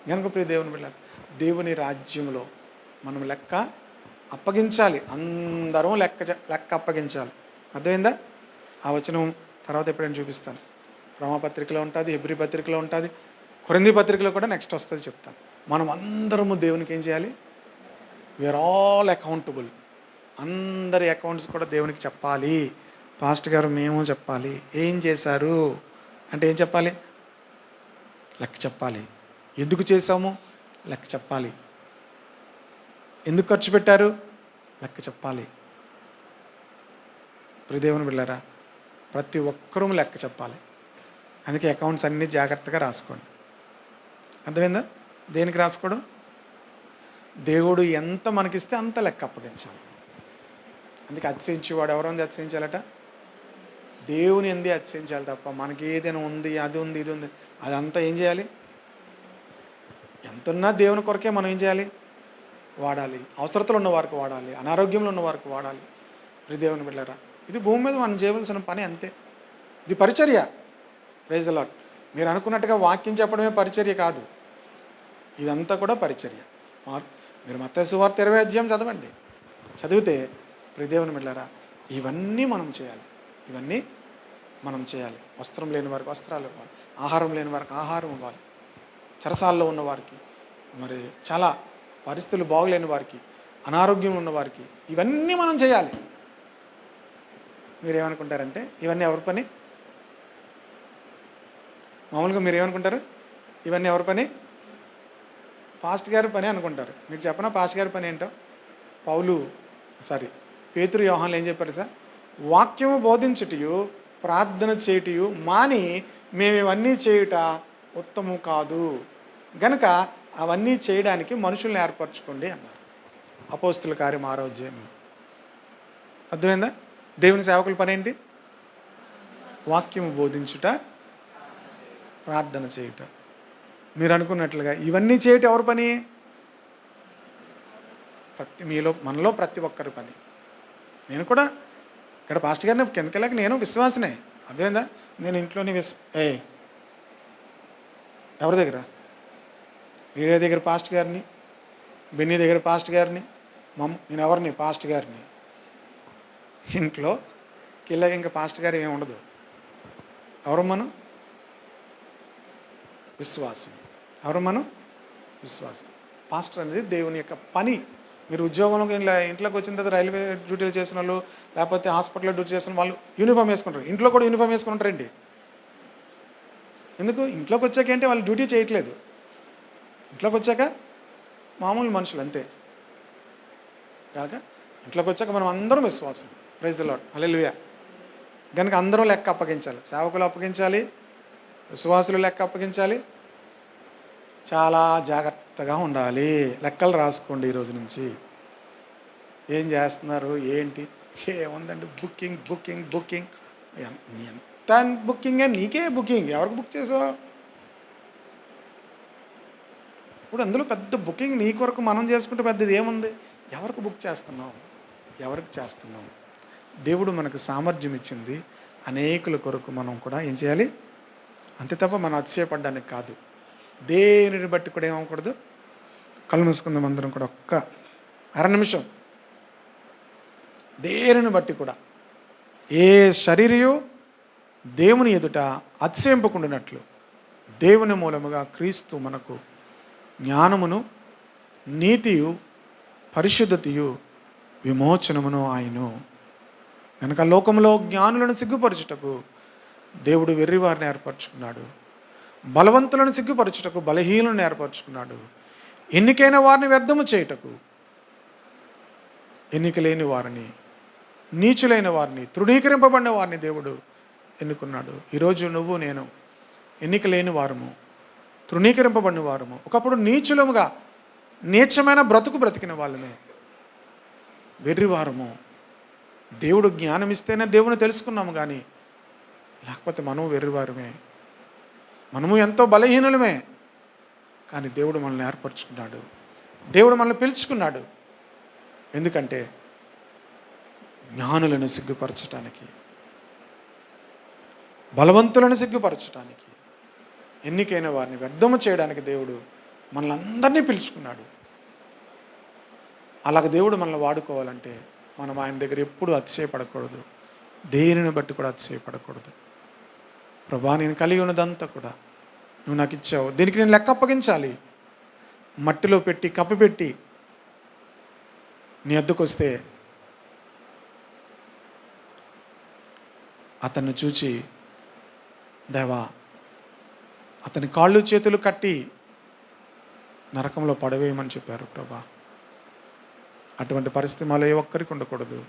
గనుక ప్రియ దేవుని బిడ్డలారా, దేవుని రాజ్యంలో మనం లెక్క అప్పగించాలి. అందరం లెక్క అప్పగించాలి. అర్థమైందా? ఆ వచనం తర్వాత ఎప్పుడైనా చూపిస్తాను. రోమాపత్రికలో ఉంటుంది, హెబ్రీ పత్రికలో ఉంటుంది, కొరింథీ పత్రికలో కూడా నెక్స్ట్ వస్తుంది, చెప్తాను. మనం అందరము దేవునికి ఏం చేయాలి? We are all accountable. అందరి అకౌంట్స్ కూడా దేవునికి చెప్పాలి. పాస్టర్ గారు మేము చెప్పాలి. ఏం చేశారు అంటే ఏం చెప్పాలి? లెక్క చెప్పాలి. ఎందుకు చేశాము? లెక్క చెప్పాలి. ఎందుకు ఖర్చు పెట్టారు? లెక్క చెప్పాలి. ప్రియదేవుని బిడ్డలారా, ప్రతి ఒక్కరూ లెక్క చెప్పాలి. అందుకే అకౌంట్స్ అన్నీ జాగ్రత్తగా రాసుకోండి. అర్థమైందా? దేనికి రాసుకోవడం? దేవుడు ఎంత మనకిస్తే అంత లెక్క అప్పగించాలి. అందుకే అతిశయించేవాడు ఎవరు ఉంది? అతిశయించాలట దేవుని ఎందు అతిశయించాలి తప్ప మనకి ఏదైనా ఉంది, అది ఉంది, ఇది ఉంది, అదంతా ఏం చేయాలి? ఎంతున్నా దేవుని కొరకే మనం ఏం చేయాలి? వాడాలి. అవసరతలు ఉన్న వారికి వాడాలి, అనారోగ్యంలో ఉన్న వారికి వాడాలి. దేవుని బిడ్డలారా, ఇది భూమి మీద మనం చేయవలసిన పని, అంతే. ఇది పరిచర్య. Praise the lord. మీరు అనుకున్నట్టుగా వాక్యం చెప్పడమే పరిచర్య కాదు, ఇదంతా కూడా పరిచర్య. మీరు మత్తయి సువార్త 20వ అధ్యాయం చదవండి. చదివితే దేవుని బిడ్డలారా, ఇవన్నీ మనం చేయాలి. ఇవన్నీ మనం చేయాలి. వస్త్రం లేని వారికి వస్త్రాలు ఇవ్వాలి, ఆహారం లేని వారికి ఆహారం ఇవ్వాలి, చెరసాల్లో ఉన్నవారికి, మరి చాలా పరిస్థితులు బాగలేని వారికి, అనారోగ్యం ఉన్నవారికి, ఇవన్నీ మనం చేయాలి. మీరేమనుకుంటారంటే ఇవన్నీ ఎవరి పని? మామూలుగా మీరు ఏమనుకుంటారు? ఇవన్నీ ఎవరి పని? పాస్టర్ గారి పని అనుకుంటారు. మీకు చెప్పనా పాస్టర్ గారి పని ఏంటో? పేతురు యోహాన్లు ఏం చెప్పారు సార్? వాక్యము బోధించుటయు ప్రార్థన చేయుటయు మాని మేము ఇవన్నీ చేయుట ఉత్తమం కాదు, గనుక అవన్నీ చేయడానికి మనుషుల్ని ఏర్పరచుకోండి అన్నారు. అపోస్తుల కార్యం 6వ అధ్యాయంలో. అర్థమైందా? దేవుని సేవకుల పని ఏంటి? వాక్యము బోధించుట, ప్రార్థన చేయుట. మీరు అనుకున్నట్లుగా ఇవన్నీ చేయటం ఎవరి పని? మనలో ప్రతి ఒక్కరి పని. నేను కూడా ఇక్కడ పాస్టర్ గారిని కిందకెళ్ళాక నేను విశ్వాసనే. అర్థమైందా? నేను ఇంట్లోని ఎవరి దగ్గర? వీడియో దగ్గర పాస్టర్ గారిని, బెన్నీ దగ్గర పాస్టర్ గారిని, నేను ఎవరిని? పాస్టర్ గారిని. ఇంట్లో కిల్లాక ఇంకా పాస్టర్ గారు ఏమి ఉండదు. ఎవరు మనం? విశ్వాసం. ఎవరు మనం? విశ్వాసం. పాస్టర్ అనేది దేవుని యొక్క పని. మీరు ఉద్యోగంలోకి ఇంట్లోకి వచ్చిన తర్వాత రైల్వే డ్యూటీలు చేసిన వాళ్ళు, లేకపోతే హాస్పిటల్లో డ్యూటీ చేసిన వాళ్ళు యూనిఫామ్ వేసుకుంటారు. ఇంట్లో కూడా యూనిఫామ్ వేసుకుంటారండి. ఎందుకు? ఇంట్లోకి వచ్చాక ఏంటి? వాళ్ళు డ్యూటీ చేయట్లేదు. ఇంట్లోకి వచ్చాక మామూలు మనుషులు అంతే. కనుక ఇంట్లోకి వచ్చాక మనం అందరం విశ్వాసం. Praise the lord. హల్లెలూయా. కనుక అందరం లెక్క అప్పగించాలి. సేవకులు అప్పగించాలి, విశ్వాసులు లెక్క అప్పగించాలి. చాలా జాగ్రత్తగా ఉండాలి. లెక్కలు రాసుకోండి ఈరోజు నుంచి. ఏం చేస్తున్నారు ఏంటి? ఏముందండి, బుకింగ్ బుకింగ్ బుకింగ్. ఎంత బుకింగే, నీకే బుకింగ్. ఎవరికి బుక్ చేసావు? ఇప్పుడు అందులో పెద్ద బుకింగ్ నీ కొరకు మనం చేసుకుంటే పెద్దది ఏముంది? ఎవరికి బుక్ చేస్తున్నావు? ఎవరికి చేస్తున్నావు? దేవుడు మనకు సామర్థ్యం ఇచ్చింది అనేకుల కొరకు మనం కూడా ఏం చేయాలి? అంతే తప్ప మనం అతిశయపడడానికి కాదు. దేనిని బట్టి కూడా ఏమవకూడదు. కళ్ళు మూసుకుందాం అందరం కూడా ఒక్క అర నిమిషం. దేనిని బట్టి కూడా ఏ శరీరయు దేవుని ఎదుట అతిశయింపకుండానట్లు దేవుని మూలముగా క్రీస్తు మనకు జ్ఞానమును, నీతియు, పరిశుద్ధతయు, విమోచనమును ఆయను. కనుక లోకంలో జ్ఞానులను సిగ్గుపరచుటకు దేవుడు వెర్రివారిని ఏర్పరచుకున్నాడు. బలవంతులను సిగ్గుపరచుటకు బలహీనులను ఏర్పరచుకున్నాడు. ఎన్నికైన వారిని వ్యర్థము చేయుటకు ఎన్నిక లేని వారిని, నీచులైన వారిని, తృణీకరింపబడిన వారిని దేవుడు ఎన్నుకున్నాడు. ఈరోజు నువ్వు నేను ఎన్నిక లేని వారము, తృణీకరింపబడిన వారము, ఒకప్పుడు నీచులముగా నీచమైన బ్రతుకు బ్రతికిన వాళ్ళమే, వెర్రివారము. దేవుడు జ్ఞానం ఇస్తేనే దేవుని తెలుసుకున్నాము, కానీ లేకపోతే మనము వెర్రివారమే, మనము ఎంతో బలహీనులమే. కానీ దేవుడు మనల్ని ఏర్పరచుకున్నాడు, దేవుడు మనల్ని పిలుచుకున్నాడు. ఎందుకంటే జ్ఞానులను సిగ్గుపరచటానికి, బలవంతులను సిగ్గుపరచటానికి, ఎన్నికైన వారిని వ్యర్థము చేయడానికి దేవుడు మనల్ని అందరినీ పిలుచుకున్నాడు. అలాగ దేవుడు మనల్ని వాడుకోవాలంటే మనం ఆయన దగ్గర ఎప్పుడు అతిశయపడకూడదు, దేనిని బట్టి కూడా అతిశయపడకూడదు. ప్రభా, నేను కలిగి ఉన్నదంతా కూడా నువ్వు నాకు ఇచ్చావు, దీనికి నేను లెక్క అప్పగించాలి. మట్టిలో పెట్టి కప్పిపెట్టి నీ వద్దకు వస్తే అతన్ని చూచి, దేవా, అతని కాళ్ళు చేతులు కట్టి నరకంలో పడవేయమని చెప్పారు ప్రభా. అటువంటి పరిస్థితి మాలో ఏ ఒక్కరికి ఉండకూడదు.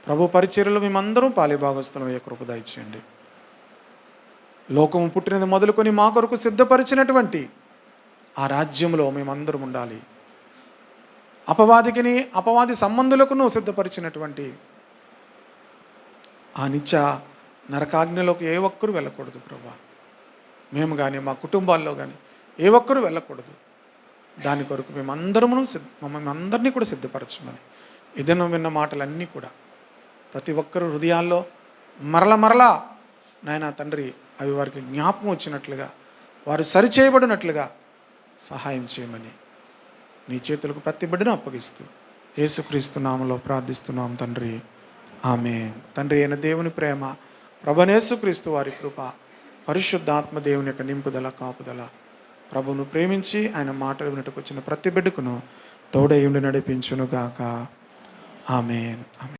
ప్రభు పరిచర్యలో మేమందరం పాలిభాగస్తులం అయ్యే కృప దయచేయండి. లోకము పుట్టినది మొదలుకొని మా కొరకు సిద్ధపరిచినటువంటి ఆ రాజ్యంలో మేమందరం ఉండాలి. అపవాది సంబంధులకును సిద్ధపరిచినటువంటి ఆ నిత్య నరకాగ్నిలోకి ఏ ఒక్కరు వెళ్ళకూడదు ప్రభా. మేము కానీ మా కుటుంబాల్లో కానీ ఏ ఒక్కరు వెళ్ళకూడదు. దాని కొరకు మమ్మల్ని అందరినీ కూడా సిద్ధపరచమని ఇదను విన్న మాటలన్నీ కూడా ప్రతి ఒక్కరు హృదయాల్లో మరలా నాయనా తండ్రి అవి వారికి జ్ఞాపకం వచ్చినట్లుగా, వారు సరిచేయబడినట్లుగా సహాయం చేయమని నీ చేతులకు ప్రతి బిడ్డను అప్పగిస్తూ యేసుక్రీస్తు నామములో ప్రార్థిస్తున్నాం తండ్రి, ఆమేన్. తండ్రి అయిన దేవుని ప్రేమ, ప్రభువైన యేసుక్రీస్తు వారి కృప, పరిశుద్ధాత్మ దేవుని యొక్క నింపుదల, కాపుదల, ప్రభువును ప్రేమించి ఆయన మాటలు వినటకు వచ్చిన ప్రతి బిడ్డకును తోడై ఉండి నడిపించునుగాక. ఆమేన్.